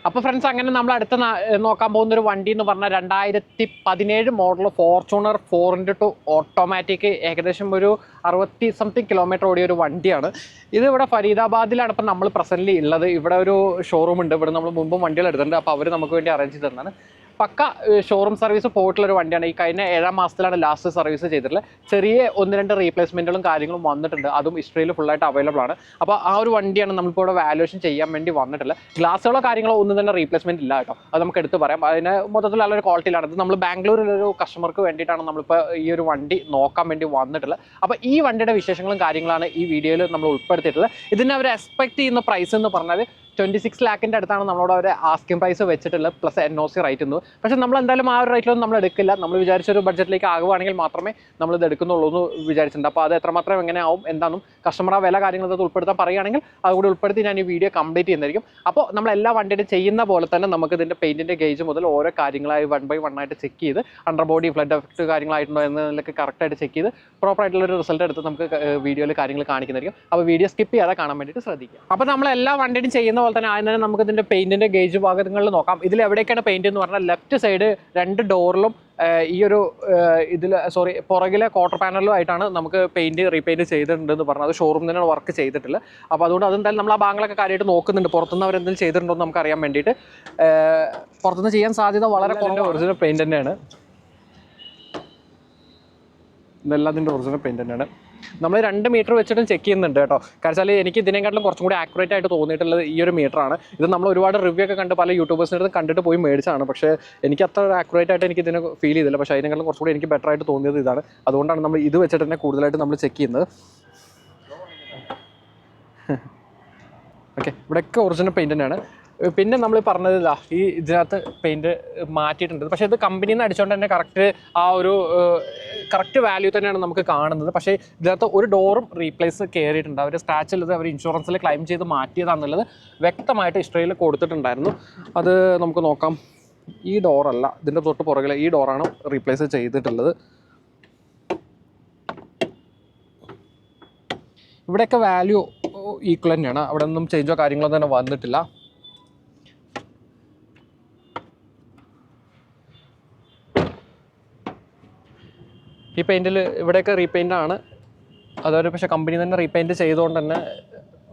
അപ്പോൾ ഫ്രണ്ട്സ് അങ്ങനെ നമ്മൾ അടുത്ത് നോക്കാൻ പോകുന്നൊരു വണ്ടി എന്ന് പറഞ്ഞാൽ 2017 മോഡൽ ഫോർച്യൂണർ 4x2 ഓട്ടോമാറ്റിക് ഏകദേശം ഒരു 60 സംതിങ് കിലോമീറ്റർ ഓടിയ ഒരു വണ്ടിയാണ്. ഇത് ഇവിടെ ഫരീദാബാദിലാണ് ഇപ്പം നമ്മൾ പ്രസൻ്റ്ലി ഉള്ളത്. ഇവിടെ ഒരു ഷോറൂം ഉണ്ട്. ഇവിടെ നമ്മൾ മുമ്പും വണ്ടികൾ എടുത്തിട്ടുണ്ട്. അപ്പോൾ അവർ നമുക്ക് വേണ്ടി അറേഞ്ച് ചെയ്ത് തന്നാണ്. പക്ക ഷോറൂം സർവീസ് പോയിട്ടുള്ളൊരു വണ്ടിയാണ്. ഈ കഴിഞ്ഞ 7 മാസത്തിലാണ് ലാസ്റ്റ് സർവീസ് ചെയ്തിട്ടുള്ളത്. ചെറിയ 1-2 റീപ്ലേസ്മെൻറ്റുകളും കാര്യങ്ങളും വന്നിട്ടുണ്ട്. അതും ഹിസ്റ്ററിയിൽ ഫുള്ളായിട്ട് അവൈലബിൾ ആണ്. അപ്പോൾ ആ ഒരു വണ്ടിയാണ് നമ്മളിപ്പോൾ ഇവിടെ വാല്യുവേഷൻ ചെയ്യാൻ വേണ്ടി വന്നിട്ടുള്ളത്. ഗ്ലാസ്സുകളോ കാര്യങ്ങളോ ഒന്നും തന്നെ റീപ്ലേസ്മെൻറ്റ് ഇല്ല കേട്ടോ. അത് നമുക്ക് എടുത്ത് പറയാം. അതിന് മൊത്തത്തിൽ നല്ലൊരു ക്വാളിറ്റിയിലാണ്. ഇത് നമ്മൾ ബാംഗ്ലൂരിലൊരു കസ്റ്റമർക്ക് വേണ്ടിയിട്ടാണ് നമ്മളിപ്പോൾ ഈ ഒരു വണ്ടി നോക്കാൻ വേണ്ടി വന്നിട്ടുള്ളത്. അപ്പോൾ ഈ വണ്ടിയുടെ വിശേഷങ്ങളും കാര്യങ്ങളാണ് ഈ വീഡിയോയിൽ നമ്മൾ ഉൾപ്പെടുത്തിയിട്ടുള്ളത്. ഇതിന് അവർ എക്സ്പെക്ട് ചെയ്യുന്ന പ്രൈസ് എന്ന് പറഞ്ഞാൽ 26 ലാഖിൻ്റെ അടുത്താണ് നമ്മളോട് അവർ ആസ്കിംഗ് പ്രൈസ് വെച്ചിട്ടുള്ളത് പ്ലസ് NOC റേറ്റ് എന്ന്. പക്ഷേ നമ്മൾ എന്തായാലും ആ ഒരു റേറ്റിലൊന്നും നമ്മൾ എടുക്കില്ല. നമ്മൾ വിചാരിച്ചൊരു ബഡ്ജറ്റിലേക്ക് ആകുവാണെങ്കിൽ മാത്രമേ നമ്മളിത് എടുക്കുന്നുള്ളൂ എന്ന് വിചാരിച്ചിട്ടുണ്ട്. അപ്പോൾ അത് എത്രമാത്രം എങ്ങനെ ആവും എന്താണെന്നും കസ്റ്റമർ ആ വില കാര്യങ്ങളൊക്കെ ഉൾപ്പെടുത്താൻ പറയുകയാണെങ്കിൽ അതുകൂടി ഉൾപ്പെടുത്തി ഞാൻ ഈ വീഡിയോ കംപ്ലീറ്റ് ചെയ്യുന്നതായിരിക്കും. അപ്പോൾ നമ്മൾ എല്ലാ വണ്ടിയും ചെയ്യുന്ന പോലെ തന്നെ നമുക്ക് ഇതിൻ്റെ പെയിൻറ്റിൻ്റെ ഗേജ് മുതൽ ഓരോ കാര്യങ്ങളായി 1 by 1 ആയിട്ട് ചെക്ക് ചെയ്ത് അണ്ടർ ബോഡി ഫ്ലഡ് എഫക്റ്റ് കാര്യങ്ങളായിട്ടുണ്ടോ എന്നതിലൊക്കെ കറക്റ്റായിട്ട് ചെക്ക് ചെയ്ത് പ്രോപ്പറായിട്ടുള്ളൊരു റിസൾട്ട് എടുത്ത് നമുക്ക് വീഡിയോയിൽ കാര്യങ്ങൾ കാണിക്കുന്നതായിരിക്കും. അപ്പോൾ വീഡിയോ സ്കിപ്പ് ചെയ്യാതെ കാണാൻ വേണ്ടിയിട്ട് ശ്രദ്ധിക്കുക. അപ്പോൾ നമ്മൾ എല്ലാ വണ്ടിയും ചെയ്യുന്ന പോലെ തന്നെ ആദ്യം തന്നെ നമുക്ക് ഇതിൻ്റെ പെയിൻറ്റിൻ്റെ ഗേജ് ഭാഗങ്ങളിൽ നോക്കാം. ഇതിൽ എവിടേക്കാണ് പെയിൻറ്റ് എന്ന് പറഞ്ഞാൽ ലെഫ്റ്റ് സൈഡ് 2 ഡോറിലും ഈ ഒരു ഇതിൽ പുറകിലെ ക്വാർട്ടർ പാനലിലും ആയിട്ടാണ് നമുക്ക് റീപെയിൻറ്റ് ചെയ്തിട്ടുണ്ടെന്ന് പറഞ്ഞത്. അത് ഷോറൂം തന്നെ വർക്ക് ചെയ്തിട്ടില്ല. അപ്പോൾ അതുകൊണ്ട് അതെന്തായാലും നമ്മൾ ആ ഭാഗങ്ങളൊക്കെ കാര്യമായിട്ട് നോക്കുന്നുണ്ട്. പുറത്തുനിന്ന് അവരെന്തെങ്കിലും ചെയ്തിട്ടുണ്ടോ എന്ന് നമുക്ക് അറിയാൻ വേണ്ടിയിട്ട്. പുറത്തുനിന്ന് ചെയ്യാൻ സാധ്യത വളരെ കുറഞ്ഞ ഒറിജിനൽ പെയിൻറ്റ് തന്നെയാണ്. ഇതെല്ലാം അതിൻ്റെ ഒറിജിനൽ പെയിൻറ്റ് തന്നെയാണ്. നമ്മൾ 2 മീറ്റർ വെച്ചിട്ടും ചെക്ക് ചെയ്യുന്നുണ്ട് കേട്ടോ. കാരണം എനിക്ക് ഇതിനെക്കാട്ടിലും കുറച്ചും കൂടി ആക്യുറേറ്റ് ആയിട്ട് തോന്നിയിട്ടുള്ളത് ഈ ഒരു മീറ്ററാണ്. ഇത് നമ്മൾ ഒരുപാട് റിവ്യൂ ഒക്കെ കണ്ട് പല യൂട്യൂബേഴ്സിൻ്റെ അടുത്ത് കണ്ടിട്ട് പോയി മേടിച്ചാണ്. പക്ഷേ എനിക്ക് അത്ര ആക്യുറേറ്റ് ആയിട്ട് എനിക്ക് ഇതിനെ ഫീൽ ചെയ്തില്ല. പക്ഷേ അതിനെക്കാളും കുറച്ചുകൂടി എനിക്ക് ബെറ്റർ ആയിട്ട് തോന്നിയത് ഇതാണ്. അതുകൊണ്ടാണ് നമ്മൾ ഇത് വെച്ചിട്ട് തന്നെ കൂടുതലായിട്ട് നമ്മൾ ചെക്ക് ചെയ്യുന്നത്. ഓക്കെ, ഇവിടെയൊക്കെ ഒറിജിനൽ പെയിൻറ്റ് തന്നെയാണ്. പിന്നെ നമ്മൾ പറഞ്ഞതില്ല ഈ ഇതിനകത്ത് പെയിൻറ്റ് മാറ്റിയിട്ടുണ്ട്. പക്ഷേ ഇത് കമ്പനിയിൽ നിന്ന് അടിച്ചുകൊണ്ട് തന്നെ കറക്റ്റ് വാല്യൂ തന്നെയാണ് നമുക്ക് കാണുന്നത്. പക്ഷേ ഇതിനകത്ത് ഒരു ഡോറും റീപ്ലേസ് കയറിയിട്ടുണ്ട്. അവർ സ്ക്രാച്ചുള്ളത് അവർ ഇൻഷുറൻസിൽ ക്ലെയിം ചെയ്ത് മാറ്റിയതാണെന്നുള്ളത് വ്യക്തമായിട്ട് ഹിസ്റ്ററിയിൽ കൊടുത്തിട്ടുണ്ടായിരുന്നു. അത് നമുക്ക് നോക്കാം. ഈ ഡോറല്ല, ഇതിൻ്റെ തൊട്ട് പുറകിലെ ഈ ഡോറാണ് റീപ്ലേസ് ചെയ്തിട്ടുള്ളത്. ഇവിടെയൊക്കെ വാല്യൂ ഈക്വൽ തന്നെയാണ്. അവിടെ ഒന്നും ചേഞ്ചോ കാര്യങ്ങളോ തന്നെ വന്നിട്ടില്ല. ഈ പെയിൻറ്റിൽ ഇവിടെയൊക്കെ റീപെയിൻ്റാണ്. അതൊരു പക്ഷേ കമ്പനി തന്നെ റീപെയിൻറ്റ് ചെയ്തുകൊണ്ട് തന്നെ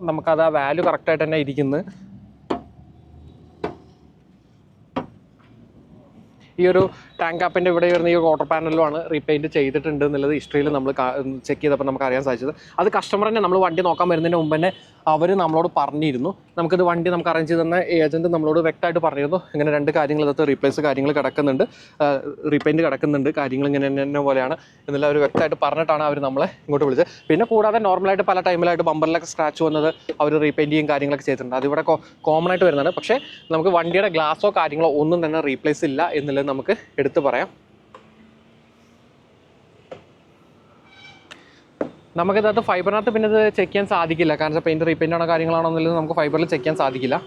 നമുക്കത് ആ വാല്യൂ കറക്റ്റായിട്ട് തന്നെ ഇരിക്കുന്നത്. ഈ ഒരു ടാങ്ക് കാപ്പിൻ്റെ ഇവിടെ വരുന്ന ഈ വാട്ടർ പാനലുമാണ് റീപെയിൻറ്റ് ചെയ്തിട്ടുണ്ട് എന്നുള്ളത് ഹിസ്റ്ററിയിൽ നമ്മൾ ചെക്ക് ചെയ്തപ്പോൾ നമുക്ക് അറിയാൻ സാധിച്ചത്. അത് കസ്റ്റമർ തന്നെ നമ്മൾ വണ്ടി നോക്കാൻ വരുന്നതിന് മുമ്പ് തന്നെ അവർ നമ്മളോട് പറഞ്ഞിരുന്നു. നമുക്ക് അറേഞ്ച് ചെയ്ത് തന്ന ഏജൻറ്റ് നമ്മളോട് വ്യക്തമായിട്ട് പറഞ്ഞിരുന്നു ഇങ്ങനെ 2 കാര്യങ്ങൾ ഇതൊക്കെ റീപ്ലേസ് കാര്യങ്ങൾ കിടക്കുന്നുണ്ട്, റീപെയിൻറ്റ് കിടക്കുന്നുണ്ട്, കാര്യങ്ങൾ ഇങ്ങനെ തന്നെ പോലെയാണ് എന്നുള്ള അവർ വ്യക്തമായിട്ട് പറഞ്ഞിട്ടാണ് അവർ നമ്മളെ ഇങ്ങോട്ട് വിളിച്ചത്. പിന്നെ കൂടാതെ നോർമലായിട്ട് പല ടൈമിലായിട്ട് ബമ്പറിലൊക്കെ സ്ക്രാച്ച് വന്നത് അവർ റീപെയിൻറ്റ് ചെയ്യും കാര്യങ്ങളൊക്കെ ചെയ്തിട്ടുണ്ട്. അതിവിടെ കോമൺ ആയിട്ട് വരുന്നതാണ്. പക്ഷേ നമുക്ക് വണ്ടിയുടെ ഗ്ലാസോ കാര്യങ്ങളോ ഒന്നും തന്നെ റീപ്ലേസ് ഇല്ല എന്നുള്ളത് നമുക്ക് എടുത്ത് പറയാം. നമുക്കിതകത്ത് ഫൈബറിനകത്ത് പിന്നെ ഇത് ചെക്ക് ചെയ്യാൻ സാധിക്കില്ല. കാരണം പെയിൻറ്റ് റീപെയിൻ്റ് ആണോ കാര്യങ്ങളാണോ എന്നുള്ളത് നമുക്ക് ഫൈബറിൽ ചെക്ക് ചെയ്യാൻ സാധിക്കില്ല.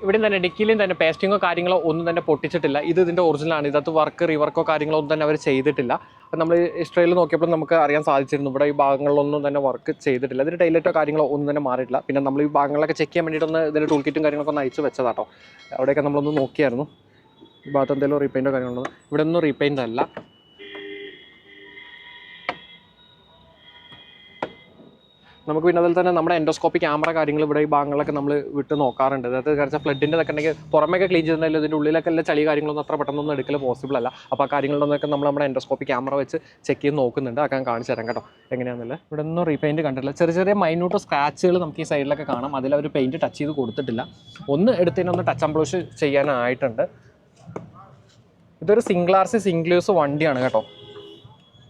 ഇവിടെ തന്നെ ഡിക്കിയിലും തന്നെ പേസ്റ്റിങ്ങോ കാര്യങ്ങളോ ഒന്നും തന്നെ പൊട്ടിച്ചിട്ടില്ല. ഇതിൻ്റെ ഒറിജിനലാണ്. ഇതിനകത്ത് റീവർക്കോ കാര്യങ്ങളോ ഒന്നും തന്നെ അവർ ചെയ്തിട്ടില്ല. അപ്പം നമ്മൾ ഹിസ്റ്ററിയിൽ നോക്കിയപ്പോൾ നമുക്ക് അറിയാൻ സാധിച്ചിരുന്നു ഇവിടെ ഈ ഭാഗങ്ങളിലൊന്നും തന്നെ വർക്ക് ചെയ്തിട്ടില്ല. ഇതിൻ്റെ ടൈലറ്റോ കാര്യങ്ങളോ ഒന്നും തന്നെ മാറിയിട്ടില്ല. പിന്നെ നമ്മൾ ഈ ഭാഗങ്ങളൊക്കെ ചെക്ക് ചെയ്യാൻ വേണ്ടിയിട്ടൊന്ന് ഇതിൻ്റെ ടൂൾ കിറ്റും കാര്യങ്ങളൊക്കെ ഒന്ന് അയച്ചു വെച്ചതാട്ടോ. അവിടെയൊക്കെ നമ്മളൊന്ന് നോക്കിയായിരുന്നു ഈ ഭാഗത്ത് എന്തെങ്കിലും റീപെയിൻറ്റോ കാര്യങ്ങളോ. ഇവിടെ ഒന്നും റീപെയിൻ്റ് അല്ല. നമുക്ക് പിന്നെ അതിൽ തന്നെ നമ്മുടെ എൻഡോസ്കോപ്പി ക്യാമറ കാര്യങ്ങൾ ഇവിടെ ഈ ഭാഗങ്ങളൊക്കെ നമ്മൾ വിട്ട് നോക്കാറുണ്ട്. അതായത് കാരണം ഫ്ലഡിൻ്റെ ഒക്കെ ഉണ്ടെങ്കിൽ പുറമേയൊക്കെ ക്ലീൻ ചെയ്തിട്ടുണ്ടെങ്കിൽ ഇതിൻ്റെ ഉള്ളിലൊക്കെ എല്ലാ ചളി കാര്യങ്ങളൊന്നും അത്ര പെട്ടെന്നൊന്നും എടുക്കൽ പോസിബിൾ അല്ല. അപ്പോൾ ആ കാര്യങ്ങളിലൊന്നൊക്കെ നമ്മൾ നമ്മുടെ എൻഡോസ്കോപ്പി ക്യാമറ വെച്ച് ചെക്ക് ചെയ്ത് നോക്കുന്നുണ്ട്. അതൊക്കെ ഞാൻ കാണിച്ചു തരാം കേട്ടോ എങ്ങനെയാണെന്നുള്ളത്. ഇവിടെ ഒന്നും റീപെയിൻറ്റ് കണ്ടിട്ടില്ല. ചെറിയ മൈന്യൂട്ട് സ്ക്രാച്ചുകൾ നമുക്ക് ഈ സൈഡിലൊക്കെ കാണാം. അതിലവർ പെയിൻറ്റ് ടച്ച് ചെയ്ത് കൊടുത്തിട്ടില്ല. ഒന്ന് എടുത്തതിനൊന്ന് ടച്ച് ആൻഡ് ബ്രഷ് ചെയ്യാനായിട്ടുണ്ട്. ഇതൊരു സിംഗിൾ RC സിംഗിൾ യൂസ് വണ്ടിയാണ് കേട്ടോ.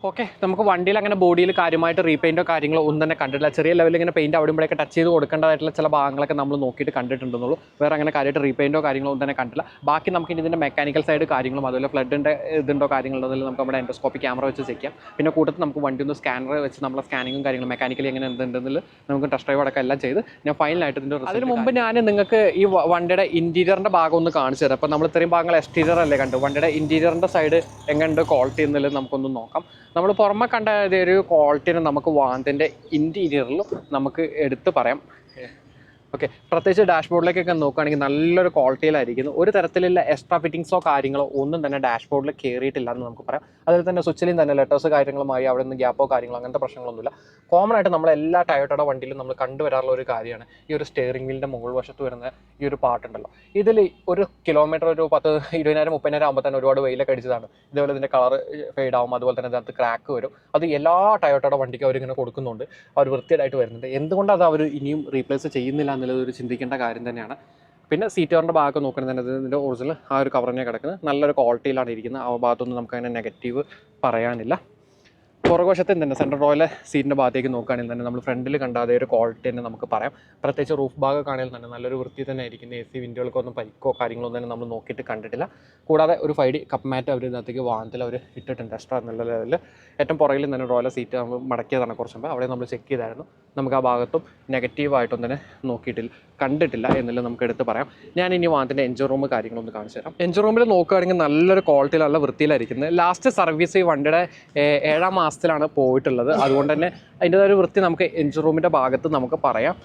ഓക്കെ, നമുക്ക് വണ്ടിയിൽ അങ്ങനെ ബോഡിയിൽ കാര്യമായിട്ട് റീപെയിൻറ്റോ കാര്യങ്ങളോ ഒന്നും തന്നെ കണ്ടിട്ടില്ല. ചെറിയ ലെവലിൽ ഇങ്ങനെ പെയിൻറ്റ് അവിടെ ഇവിടെയൊക്കെ ടച്ച് ചെയ്ത് കൊടുക്കേണ്ടതായിട്ടുള്ള ചില ഭാഗങ്ങളൊക്കെ നമ്മൾ നോക്കിയിട്ട് കണ്ടിട്ടുണ്ടെന്നുള്ളൂ. വേറെ അങ്ങനെ കാര്യമായിട്ട് റീപെയിൻറ്റോ കാര്യങ്ങളോ ഒന്നും തന്നെ കണ്ടില്ല. ബാക്കി നമുക്ക് ഇതിൻ്റെ മെക്കാനിക്കൽ സൈഡ് കാര്യങ്ങളും അതുപോലെ ഫ്ലഡിൻ്റെ ഇതുണ്ടോ കാര്യങ്ങളോ അതിൽ നമുക്ക് നമ്മുടെ എൻഡോസ്കോപ്പി ക്യാമറ വെച്ച് ചെക്ക് ചെയ്യാം. പിന്നെ കൂട്ടത്തിൽ നമുക്ക് വണ്ടി ഒന്ന് സ്കാനർ വെച്ച് നമ്മളെ സ്കാനിങ്ങും കാര്യങ്ങളും മെക്കാനിക്കലി എങ്ങനെ എന്തുണ്ടെന്നിൽ നമുക്ക് ടെസ്റ്റ് ഡ്രൈവ് അടക്കം എല്ലാം ചെയ്ത് ഞാൻ ഫൈനലായിട്ട് ഇതിൻ്റെ അതിന് മുമ്പ് ഞാൻ നിങ്ങൾക്ക് ഈ വണ്ടിയുടെ ഇൻറ്റീരിയറിൻ്റെ ഭാഗം ഒന്ന് കാണിച്ചു തരാം. അപ്പോൾ നമ്മൾ ഇത്രയും ഭാഗങ്ങൾ എക്സ്റ്റീരിയർ അല്ലേ കണ്ടു, വണ്ടിയുടെ ഇൻറ്റീരിയറിൻ്റെ സൈഡ് എങ്ങനെയുണ്ട് ക്വാളിറ്റി എന്നുള്ളത് നമുക്കൊന്ന് നോക്കാം. നമ്മൾ പുറമെ കണ്ട ഒരു ക്വാളിറ്റിനെ നമുക്ക് വാഹനത്തിൻ്റെ ഇൻറ്റീരിയറിലും നമുക്ക് എടുത്ത് പറയാം. ഓക്കെ, പ്രത്യേകിച്ച് ഡാഷ്ബോർഡിലേക്കൊക്കെ നോക്കുകയാണെങ്കിൽ നല്ലൊരു ക്വാളിറ്റിയിലായിരിക്കുന്നു. ഒരു തരത്തിലുള്ള എക്സ്ട്രാ ഫിറ്റിങ്സോ കാര്യങ്ങളോ ഒന്നും തന്നെ ഡാഷ്ബോർഡിൽ കയറിയിട്ടില്ല എന്ന് നമുക്ക് പറയാം. അതുപോലെ തന്നെ സ്വിച്ചിലും തന്നെ ലെറ്റേഴ്സ് കാര്യങ്ങളുമായി അവിടെ നിന്ന് ഗ്യാപ്പോ കാര്യങ്ങളോ അങ്ങനത്തെ പ്രശ്നങ്ങളൊന്നുമില്ല. കോമൺ ആയിട്ട് നമ്മളെല്ലാ ടയോട്ടയുടെ വണ്ടിയിലും നമ്മൾ കണ്ടുവരാറുള്ള ഒരു കാര്യമാണ് ഈ ഒരു സ്റ്റിയറിംഗ് വീലിൻ്റെ മുകൾ വശത്ത് വരുന്ന ഈ ഒരു പാട്ടുണ്ടല്ലോ. ഇതിൽ ഒരു കിലോമീറ്റർ ഒരു 10,000-20,000-30,000 ആകുമ്പോൾ തന്നെ ഒരുപാട് വെയിലൊക്കെ അടിച്ചതാണ്. ഇതേപോലെ ഇതിൻ്റെ കളർ ഫെയ്ഡ് ആവും, അതുപോലെ തന്നെ ഇതിനകത്ത് ക്രാക്ക് വരും. അത് എല്ലാ ടയോട്ടയുടെ വണ്ടിക്കും അവരിങ്ങനെ കൊടുക്കുന്നുണ്ട്, അവർ വൃത്തിയായിട്ട് വരുന്നുണ്ട്. എന്തുകൊണ്ട് അത് അവർ ഇനിയും റീപ്ലേസ് ചെയ്യുന്നില്ല എന്നുള്ളത് ഒരു ചിന്തിക്കേണ്ട കാര്യം തന്നെയാണ്. പിന്നെ സീറ്റ് കവറിൻ്റെ ഭാഗമൊക്കെ നോക്കുന്നത് തന്നെ ഇതിൻ്റെ ഒറിജിനൽ ആ ഒരു കവർ തന്നെ കിടക്കുന്നത് നല്ലൊരു ക്വാളിറ്റിയിലാണ് ഇരിക്കുന്നത്. ആ ഭാഗത്തൊന്നും നമുക്കങ്ങനെ നെഗറ്റീവ് പറയാനില്ല. പുറകുവശത്ത് തന്നെ സെൻട്രൽ റോയിലെ സീറ്റിൻ്റെ ഭാഗത്തേക്ക് നോക്കുകയാണെങ്കിൽ തന്നെ നമ്മൾ ഫ്രണ്ടിൽ കണ്ട അതേ ഒരു ക്വാളിറ്റി തന്നെ നമുക്ക് പറയാം. പ്രത്യേകിച്ച് റൂഫ് ഭാഗമൊക്കെ ആണെങ്കിൽ തന്നെ നല്ലൊരു വൃത്തി തന്നെ ആയിരിക്കുന്നത്. AC വിൻഡോകൾക്കൊന്നും പരിക്കോ കാര്യങ്ങളോ തന്നെ നമ്മൾ നോക്കിയിട്ട് കണ്ടിട്ടില്ല. കൂടാതെ ഒരു 5D കപ്പ് മാറ്റ് അവർ ഇതിനകത്തേക്ക് വാഹനത്തിൽ അവർ ഇട്ടിട്ടുണ്ട് എക്സ്ട്രാ എന്നുള്ള ലെവലിൽ. ഏറ്റവും പുറകിൽ തന്നെ റോയിലെ സീറ്റ് നമ്മൾ മടക്കിയതാണ് കുറച്ച് മുമ്പ്, അവിടെ നമ്മൾ ചെക്ക് ചെയ്തായിരുന്നു. നമുക്ക് ആ ഭാഗത്തും നെഗറ്റീവായിട്ടൊന്നും തന്നെ കണ്ടിട്ടില്ല എന്നുള്ളത് നമുക്ക് എടുത്ത് പറയാം. ഞാൻ ഇനി വാഹനത്തിൻ്റെ എഞ്ചിൻ റൂം കാര്യങ്ങളൊന്ന് കാണിച്ചു തരാം. എഞ്ചിൻ റൂമിൽ നോക്കുകയാണെങ്കിൽ നല്ലൊരു ക്വാളിറ്റിയിൽ നല്ല വൃത്തിയിലായിരിക്കുന്നത്. ലാസ്റ്റ് സർവീസ് ഈ വണ്ടിയുടെ 7ാം മാസത്തിലാണ് പോയിട്ടുള്ളത്. അതുകൊണ്ട് തന്നെ അതിൻ്റെതായ ഒരു വൃത്തി നമുക്ക് എഞ്ചിൻ റൂമിൻ്റെ ഭാഗത്ത് നമുക്ക് പറയാം.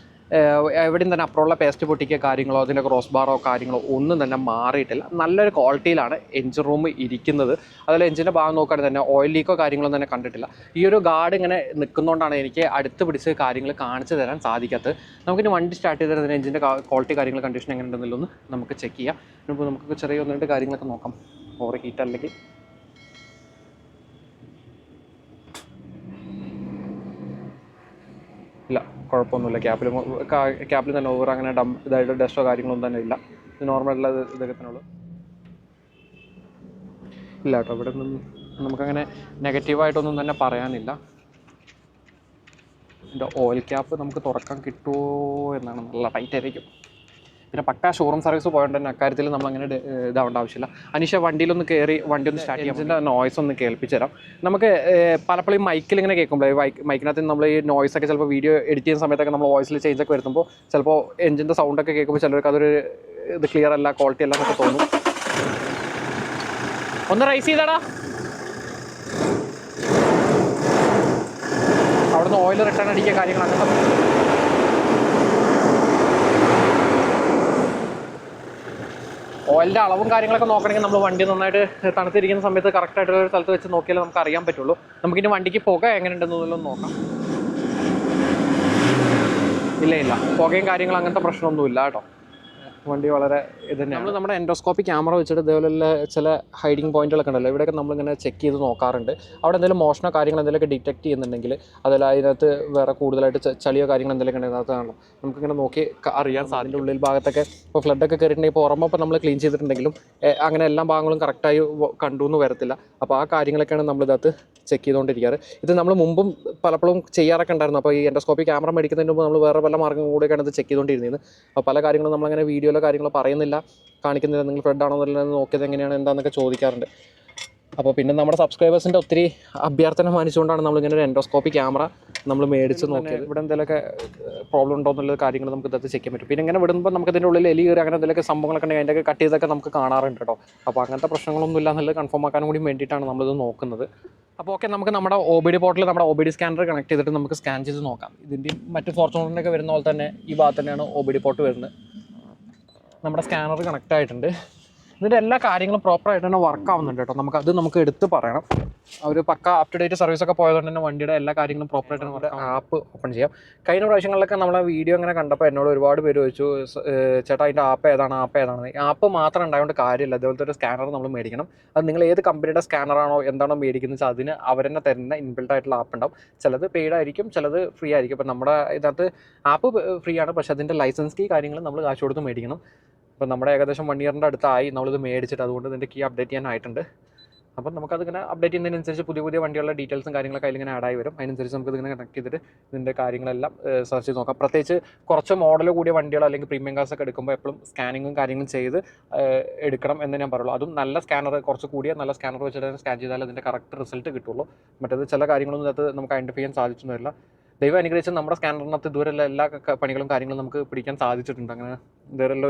എവിടെയും തന്നെ അപ്പുറമുള്ള പേസ്റ്റ് പൊട്ടിക്കുക കാര്യങ്ങളോ അതിൻ്റെ ക്രോസ് ബാറോ കാര്യങ്ങളോ ഒന്നും തന്നെ മാറിയിട്ടില്ല. നല്ലൊരു ക്വാളിറ്റിയിലാണ് എഞ്ചിൻ റൂം ഇരിക്കുന്നത്. അതുപോലെ എഞ്ചിൻ്റെ ഭാഗം നോക്കുകയാണെങ്കിൽ തന്നെ ഓയിൽ ലീക്കോ കാര്യങ്ങളൊന്നും തന്നെ കണ്ടിട്ടില്ല. ഈ ഒരു ഗാർഡ് ഇങ്ങനെ നിൽക്കുന്നതുകൊണ്ടാണ് എനിക്ക് അടുത്ത് പിടിച്ച് കാര്യങ്ങൾ കാണിച്ചു തരാൻ സാധിക്കാത്തത്. നമുക്കിനി വണ്ടി സ്റ്റാർട്ട് ചെയ്ത് തരുന്ന എഞ്ചിൻ്റെ ക്വാളിറ്റി കാര്യങ്ങൾ കണ്ടീഷൻ എങ്ങനെ ഉണ്ടെന്നുള്ളതൊന്ന് നമുക്ക് ചെക്ക് ചെയ്യാം. ഇപ്പോൾ നമുക്ക് ചെറിയ 1-2 കാര്യങ്ങളൊക്കെ നോക്കാം. ഓവർ ഹീറ്റ് അല്ലെങ്കിൽ ഇല്ല, കുഴപ്പമൊന്നുമില്ല. ക്യാപ്പിൽ തന്നെ ഓവർ അങ്ങനെ ഇതായിട്ട് ഡസ്റ്റോ കാര്യങ്ങളൊന്നും തന്നെ ഇല്ല. ഇത് നോർമലായിട്ടുള്ള ഇതൊക്കെ തന്നെ ഉള്ളൂ. ഇല്ല കേട്ടോ, ഇവിടെ നിന്നും നമുക്കങ്ങനെ നെഗറ്റീവായിട്ടൊന്നും തന്നെ പറയാനില്ല. ഇതിൻ്റെ ഓയിൽ ക്യാപ്പ് നമുക്ക് തുറക്കാൻ കിട്ടുമോ എന്നാണ്, നല്ല ടൈറ്റ് ആയിരിക്കും. പിന്നെ പക്കാ ഷോറൂം സർവീസ് പോയതുകൊണ്ട് തന്നെ അക്കാര്യത്തിൽ നമ്മളങ്ങനെ ഇതാവേണ്ട ആവശ്യമില്ല. അനീഷ വണ്ടിയിലൊന്ന് കയറി വണ്ടി ഒന്ന് സ്റ്റാർട്ട് ചെയ്യാം, എഞ്ചിൻ്റെ നോയ്സ് ഒന്ന് കേൾപ്പിച്ചു തരാം. നമുക്ക് പലപ്പോഴും മൈക്കിൽ ഇങ്ങനെ കേൾക്കുമ്പോൾ മൈക്കിനകത്ത് നമ്മൾ ഈ നോയ്സൊക്കെ ചിലപ്പോൾ വീഡിയോ എഡിറ്റ് ചെയ്യുന്ന സമയത്തൊക്കെ നമ്മൾ വോയിസിൽ ചേഞ്ചൊക്കെ വരുത്തുമ്പോൾ ചിലപ്പോൾ എഞ്ചിൻ്റെ സൗണ്ടൊക്കെ കേൾക്കുമ്പോൾ ചിലർക്ക് അതൊരു ഇത് ക്ലിയർ അല്ല, ക്വാളിറ്റി അല്ല എന്നൊക്കെ തോന്നും. ഒന്ന് റൈസ് ചെയ്താടാ. അവിടുന്ന് ഓയിൽ റിട്ടേൺ അടിക്കുക കാര്യങ്ങൾ അങ്ങനത്തെ ഓയിലിൻ്റെ അളവും കാര്യങ്ങളൊക്കെ നോക്കണമെങ്കിൽ നമ്മൾ വണ്ടി നന്നായിട്ട് തണുത്തിരിക്കുന്ന സമയത്ത് കറക്റ്റായിട്ടുള്ള ഒരു സ്ഥലത്ത് വെച്ച് നോക്കിയാലേ നമുക്ക് അറിയാൻ പറ്റുള്ളൂ. നമുക്കിനി വണ്ടിക്ക് പുക എങ്ങനെയുണ്ടെന്നുള്ളതൊന്ന് നോക്കാം. ഇല്ല, പുകയും കാര്യങ്ങളും അങ്ങനത്തെ പ്രശ്നമൊന്നുമില്ല കേട്ടോ. വണ്ടി വളരെ ഇത് തന്നെ. നമ്മൾ നമ്മുടെ എൻഡോസ്കോപ്പി ക്യാമറ വെച്ചിട്ട് ഇതേപോലെയുള്ള ചില ഹൈഡിങ് പോയിന്റുകളൊക്കെ ഉണ്ടല്ലോ, ഇവിടെയൊക്കെ നമ്മളിങ്ങനെ ചെക്ക് ചെയ്ത് നോക്കാറുണ്ട്. അവിടെ എന്തെങ്കിലും മോഷണോ കാര്യങ്ങൾ എന്തെങ്കിലുമൊക്കെ ഡിറ്റക്ട് ചെയ്യുന്നുണ്ടെങ്കിൽ അതല്ല അതിനകത്ത് വേറെ കൂടുതലായിട്ട് ചളിയോ കാര്യങ്ങൾ എന്തെങ്കിലും ഉണ്ടെങ്കിൽ അതിനകത്താണല്ലോ നമുക്കിങ്ങനെ നോക്കി അറിയാൻ സാധിക്കും. ഉള്ളിൽ ഭാഗത്തൊക്കെ ഇപ്പോൾ ഫ്ലഡൊക്കെ കയറിയിട്ടുണ്ടെങ്കിൽ പുറമെ ഇപ്പോൾ നമ്മൾ ക്ലീൻ ചെയ്തിട്ടുണ്ടെങ്കിലും അങ്ങനെ എല്ലാ ഭാഗങ്ങളും കറക്റ്റായി കണ്ടു എന്ന് വരത്തില്ല. അപ്പോൾ ആ കാര്യങ്ങളൊക്കെയാണ് നമ്മളിതിനകത്ത് ചെക്ക് ചെയ്തുകൊണ്ടിരിക്കാറ്. ഇത് നമ്മൾ മുമ്പും പലപ്പോഴും ചെയ്യാറൊക്കെ ഉണ്ടായിരുന്നു. അപ്പോൾ ഈ എൻഡോസ്കോപ്പി ക്യാമറ മേടിക്കുന്നതിന് മുമ്പ് നമ്മൾ വേറെ പല മാർഗ്ഗം കൂടെയൊക്കെയാണ് ഇത് ചെക്ക് ചെയ്തുകൊണ്ടിരുന്നത്. അപ്പോൾ പല കാര്യങ്ങളും നമ്മളങ്ങനെ വീഡിയോയിലോ കാര്യങ്ങളോ പറയുന്നില്ല, കാണിക്കുന്നില്ല. നിങ്ങൾ ഫ്ലഡ് ആണോ എന്നുള്ളത് നോക്കിയത് എങ്ങനെയാണ് എന്താണെന്നൊക്കെ ചോദിക്കാറുണ്ട്. അപ്പോൾ പിന്നെ നമ്മുടെ സബ്സ്ക്രൈബേഴ്സിൻ്റെ ഒത്തിരി അഭ്യർത്ഥന മാനിച്ചുകൊണ്ടാണ് നമ്മളിങ്ങനെ ഒരു എൻഡോസ്കോപ്പി ക്യാമറ നമ്മൾ മേടിച്ച് നോക്കിയത്. ഇവിടെ എന്തെങ്കിലുമൊക്കെ പ്രോബ്ലം ഉണ്ടോ എന്നുള്ള കാര്യങ്ങൾ നമുക്ക് ഇതൊക്കെ ചെക്ക് ചെയ്യാൻ പറ്റും. പിന്നെ ഇങ്ങനെ വിടുമ്പോൾ നമുക്ക് ഇതിൻ്റെ ഉള്ളിൽ എലി കയറി അങ്ങനെ എന്തെങ്കിലുമൊക്കെ സംഭവങ്ങളൊക്കെ ഉണ്ടെങ്കിൽ അതിൻ്റെയൊക്കെ കട്ട് ചെയ്തൊക്കെ നമുക്ക് കാണാറുണ്ട് കേട്ടോ. അപ്പോൾ അങ്ങനത്തെ പ്രശ്നങ്ങളൊന്നും ഇല്ല എന്നുള്ളത് കൺഫേം ആക്കാനും കൂടി വേണ്ടിയിട്ടാണ് നമ്മളിത് നോക്കുന്നത്. അപ്പോൾ ഓക്കെ, നമുക്ക് നമ്മുടെ OBD പോർട്ടിൽ നമ്മുടെ OBD സ്കാനർ കണക്ട് ചെയ്തിട്ട് നമുക്ക് സ്കാൻ ചെയ്ത് നോക്കാം. ഇതിൻ്റെയും മറ്റ് ഫോർച്യൂണറിൻ്റെയൊക്കെ വരുന്ന പോലെ തന്നെ ഈ ഭാഗത്ത് തന്നെയാണ് OBD പോർട്ട് വരുന്നത്. നമ്മുടെ സ്കാനർ കണക്റ്റ് ആയിട്ടുണ്ട്. ഇതിൻ്റെ എല്ലാ കാര്യങ്ങളും പ്രോപ്പറായിട്ട് തന്നെ വർക്ക് ആവുന്നുണ്ട് കേട്ടോ. നമുക്ക് എടുത്ത് പറയണം. ഒരു പക്ക അപ് ടു ഡേറ്റ് സർവീസൊക്കെ പോയതുകൊണ്ട് തന്നെ വണ്ടിയുടെ എല്ലാ കാര്യങ്ങളും പ്രോപ്പറായിട്ട് നമ്മുടെ ആപ്പ് ഓപ്പൺ ചെയ്യാം. കഴിഞ്ഞ പ്രാവശ്യങ്ങളിലൊക്കെ നമ്മളെ വീഡിയോ ഇങ്ങനെ കണ്ടപ്പോൾ എന്നോട് ഒരുപാട് പേര് ചോദിച്ചു, ചേട്ടാ അതിൻ്റെ ആപ്പ് ഏതാണ്. ആപ്പ് മാത്രം ഉണ്ടായതുകൊണ്ട് കാര്യമില്ല. അതുപോലത്തെ ഒരു സ്കാനർ നമ്മൾ മേടിക്കണം. അത് നിങ്ങൾ ഏത് കമ്പനിയുടെ സ്കാനറാണോ എന്താണോ മേടിക്കുന്നത് വെച്ചാൽ അതിന് അവർ തന്നെ തരുന്ന ഇൻബിൽട്ട് ആയിട്ടുള്ള ആപ്പ് ഉണ്ടാവും. ചിലത് പെയ്ഡ് ആയിരിക്കും, ചിലത് ഫ്രീ ആയിരിക്കും. അപ്പോൾ നമ്മുടെ ഇതിനകത്ത് ആപ്പ് ഫ്രീ ആണ്, പക്ഷേ അതിൻ്റെ ലൈസൻസ് കീ കാര്യങ്ങൾ നമ്മൾ കാശ് കൊടുത്ത് മേടിക്കണം. അപ്പോൾ നമ്മുടെ ഏകദേശം 1 ഇയറിൻ്റെ അടുത്തായി നമ്മളിത് മേടിച്ചിട്ട്, അതുകൊണ്ട് ഇതിൻ്റെ കീ അപ്ഡേറ്റ് ചെയ്യാനായിട്ടുണ്ട്. അപ്പം നമുക്കതിങ്ങനെ അപ്ഡേറ്റ് ചെയ്യുന്നതിനനുസരിച്ച് പുതിയ വണ്ടികളുടെ ഡീറ്റെയിൽസും കാര്യങ്ങളൊക്കെ അതിലിങ്ങനെ ആഡ് ആയി വരും. അതിനനുസരിച്ച് നമുക്കിതിങ്ങനെ കണക്ട് ചെയ്തിട്ട് ഇതിൻ്റെ കാര്യങ്ങളെല്ലാം സെർച്ച് ചെയ്ത് നോക്കാം. പ്രത്യേകിച്ച് കുറച്ച് മോഡൽ കൂടിയ വണ്ടികൾ അല്ലെങ്കിൽ പ്രീമിയം കാർസ് ഒക്കെ എടുക്കുമ്പോൾ എപ്പോഴും സ്കാനിങ്ങും കാര്യങ്ങളും ചെയ്ത് എടുക്കണം എന്ന് ഞാൻ പറയുള്ളൂ. അതും നല്ല സ്കാനർ, കുറച്ച് കൂടിയ നല്ല സ്കാനർ വെച്ചിട്ട് സ്കാൻ ചെയ്താൽ അതിൻ്റെ കറക്റ്റ് റിസൾട്ട് കിട്ടുള്ളൂ. മറ്റേത് ചില കാര്യങ്ങളൊന്നും അത് നമുക്ക് ഐഡൻറ്റിഫൈ ചെയ്യാൻ സാധിച്ചൊന്നും വരില്ല. ദൈവം അനുഗ്രഹിച്ച് നമ്മുടെ സ്കാനറിനകത്ത് ഇതുവരെയുള്ള എല്ലാ പണികളും കാര്യങ്ങളും നമുക്ക് പിടിക്കാൻ സാധിച്ചിട്ടുണ്ട്. അങ്ങനെ ഇതുവരെയുള്ള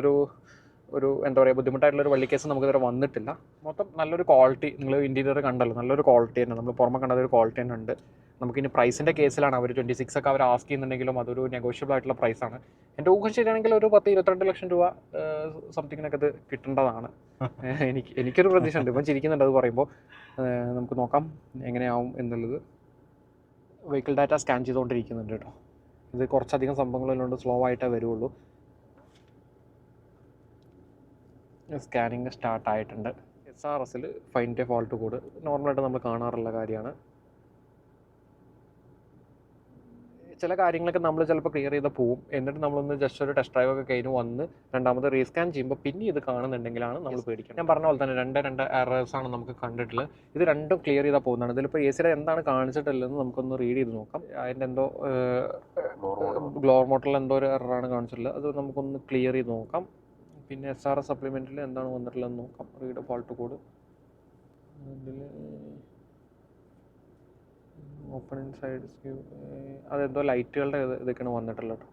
ഒരു എന്താ പറയുക ബുദ്ധിമുട്ടായിട്ടുള്ളൊരു വള്ളി കേസ് നമുക്ക് ഇതുവരെ വന്നിട്ടില്ല. മൊത്തം നല്ലൊരു ക്വാളിറ്റി, നിങ്ങൾ ഇൻറ്റീരിയർ കണ്ടല്ലോ, നല്ലൊരു ക്വാളിറ്റി തന്നെ, നമ്മൾ പുറമെ കണ്ടതൊരു ക്വാളിറ്റി തന്നെ ഉണ്ട്. നമുക്കിനി പ്രൈസിൻ്റെ കേസിലാണ് അവർ 26 ഒക്കെ അവർ ആസ്ക് ചെയ്യുന്നുണ്ടെങ്കിലും അതൊരു നെഗോഷ്യബിൾ ആയിട്ടുള്ള പ്രൈസാണ്. എൻ്റെ ഊഹം ശരിയാണെങ്കിൽ ഒരു 10-22 ലക്ഷം രൂപ സംതിങ്ങിനൊക്കെ ഇത് കിട്ടേണ്ടതാണ്. എനിക്കൊരു പ്രതീക്ഷ ഉണ്ട്. ഇപ്പം ചിരിക്കുന്നുണ്ട് അത് പറയുമ്പോൾ. നമുക്ക് നോക്കാം എങ്ങനെയാവും എന്നുള്ളത്. വെഹിക്കിൾ ഡാറ്റ സ്കാൻ ചെയ്തുകൊണ്ടിരിക്കുന്നുണ്ട് കേട്ടോ. ഇത് കുറച്ചധികം സംഭവങ്ങളുള്ളതുകൊണ്ട് സ്ലോ ആയിട്ടേ വരുള്ളൂ. സ്കാനിങ് സ്റ്റാർട്ട് ആയിട്ടുണ്ട്. SRSൽ ഫൈൻഡ് എ ഫോൾട്ട് കോഡ് നോർമലായിട്ട് നമ്മൾ കാണാറുള്ള കാര്യമാണ്. ചില കാര്യങ്ങളൊക്കെ നമ്മൾ ചിലപ്പോൾ ക്ലിയർ ചെയ്ത് പോവും. എന്നിട്ട് നമ്മളൊന്ന് ജസ്റ്റ് ഒരു ടെസ്റ്റ് ഡ്രൈവ് ഒക്കെ കഴിഞ്ഞ് വന്ന് രണ്ടാമത് റീസ്കാൻ ചെയ്യുമ്പോൾ പിന്നെ ഇത് കാണുന്നുണ്ടെങ്കിലാണ് നമ്മൾ പേടിക്കുന്നത്. ഞാൻ പറഞ്ഞ പോലെ തന്നെ രണ്ട് എറേഴ്സാണ് നമുക്ക് കണ്ടിട്ടുള്ളത്. ഇത് രണ്ടും ക്ലിയർ ചെയ്താൽ പോകുന്നതാണ്. ഇതിലിപ്പോൾ AC എന്താണ് കാണിച്ചിട്ടുള്ളതെന്ന് നമുക്കൊന്ന് റീഡ് ചെയ്ത് നോക്കാം. അതിൻ്റെ എന്തോ ഗ്ലോർ മോട്ടറിൽ എന്തോ ഒരു എററാണ് കാണിച്ചിട്ടുള്ളത്. അത് നമുക്കൊന്ന് ക്ലിയർ ചെയ്ത് നോക്കാം. പിന്നെ SRS സപ്ലിമെൻറ്റിൽ എന്താണ് വന്നിട്ടുള്ളതെന്ന് നോക്കാം. റീഡ് ഫോൾട്ട് കോഡ് അതിൽ ഓപ്പൺ ഇൻസൈഡ് അതെന്തോ ലൈറ്റുകളുടെ ഇതൊക്കെയാണ് വന്നിട്ടുള്ളത്.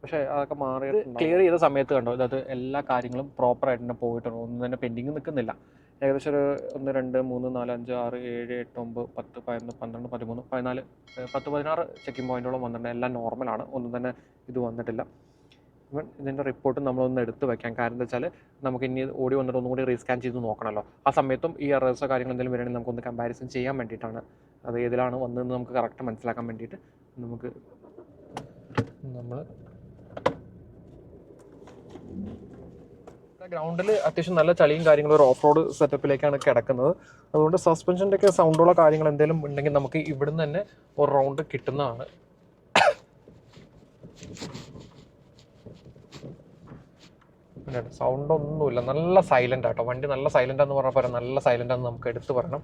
പക്ഷേ അതൊക്കെ മാറി ക്ലിയർ ചെയ്ത സമയത്ത് കണ്ടോ ഇത് എല്ലാ കാര്യങ്ങളും പ്രോപ്പറായിട്ട് തന്നെ പോയിട്ടുണ്ട്. ഒന്നും തന്നെ പെൻഡിങ് നിൽക്കുന്നില്ല. ഏകദേശം ഒരു 1 2 3 4 5 6 7 8 9 10 11 12 13 14 10 16 ചെക്കിംഗ് പോയിന്റോളം വന്നിട്ടുണ്ട്. എല്ലാം നോർമലാണ്. ഒന്നും തന്നെ ഇത് വന്നിട്ടില്ല. ഇതിൻ്റെ റിപ്പോർട്ട് നമ്മളൊന്ന് എടുത്ത് വയ്ക്കാം. കാരണം എന്താ വെച്ചാൽ നമുക്ക് ഇനി ഓടി വന്നിട്ട് ഒന്നും കൂടി റീസ്കാൻ ചെയ്ത് നോക്കണമല്ലോ. ആ സമയത്തും ഈ എറേഴ്സോ കാര്യങ്ങൾ എന്തെങ്കിലും വരികയാണെങ്കിൽ നമുക്കൊന്ന് കമ്പാരിസൺ ചെയ്യാൻ വേണ്ടിയിട്ടാണ്. അത് ഏതിലാണ് വന്നതെന്ന് നമുക്ക് കറക്റ്റ് മനസ്സിലാക്കാൻ വേണ്ടിയിട്ട് നമ്മൾ ഗ്രൗണ്ടിൽ അത്യാവശ്യം നല്ല ചളിയും കാര്യങ്ങളും ഒരു ഓഫ് റോഡ് സെറ്റപ്പിലേക്കാണ് കിടക്കുന്നത്. അതുകൊണ്ട് സസ്പെൻഷൻ്റെ ഒക്കെ സൗണ്ടുള്ള കാര്യങ്ങൾ എന്തെങ്കിലും ഉണ്ടെങ്കിൽ നമുക്ക് ഇവിടുന്ന് തന്നെ ഒരു റൗണ്ട് കിട്ടുന്നതാണ്. സൗണ്ട് ഒന്നുമില്ല, നല്ല സൈലൻ്റ് ആട്ടോ വണ്ടി. നല്ല സൈലൻ്റ് എന്ന് പറഞ്ഞാൽ പറയാം, നല്ല സൈലൻ്റ് എന്ന് നമുക്ക് എടുത്ത് പറയണം.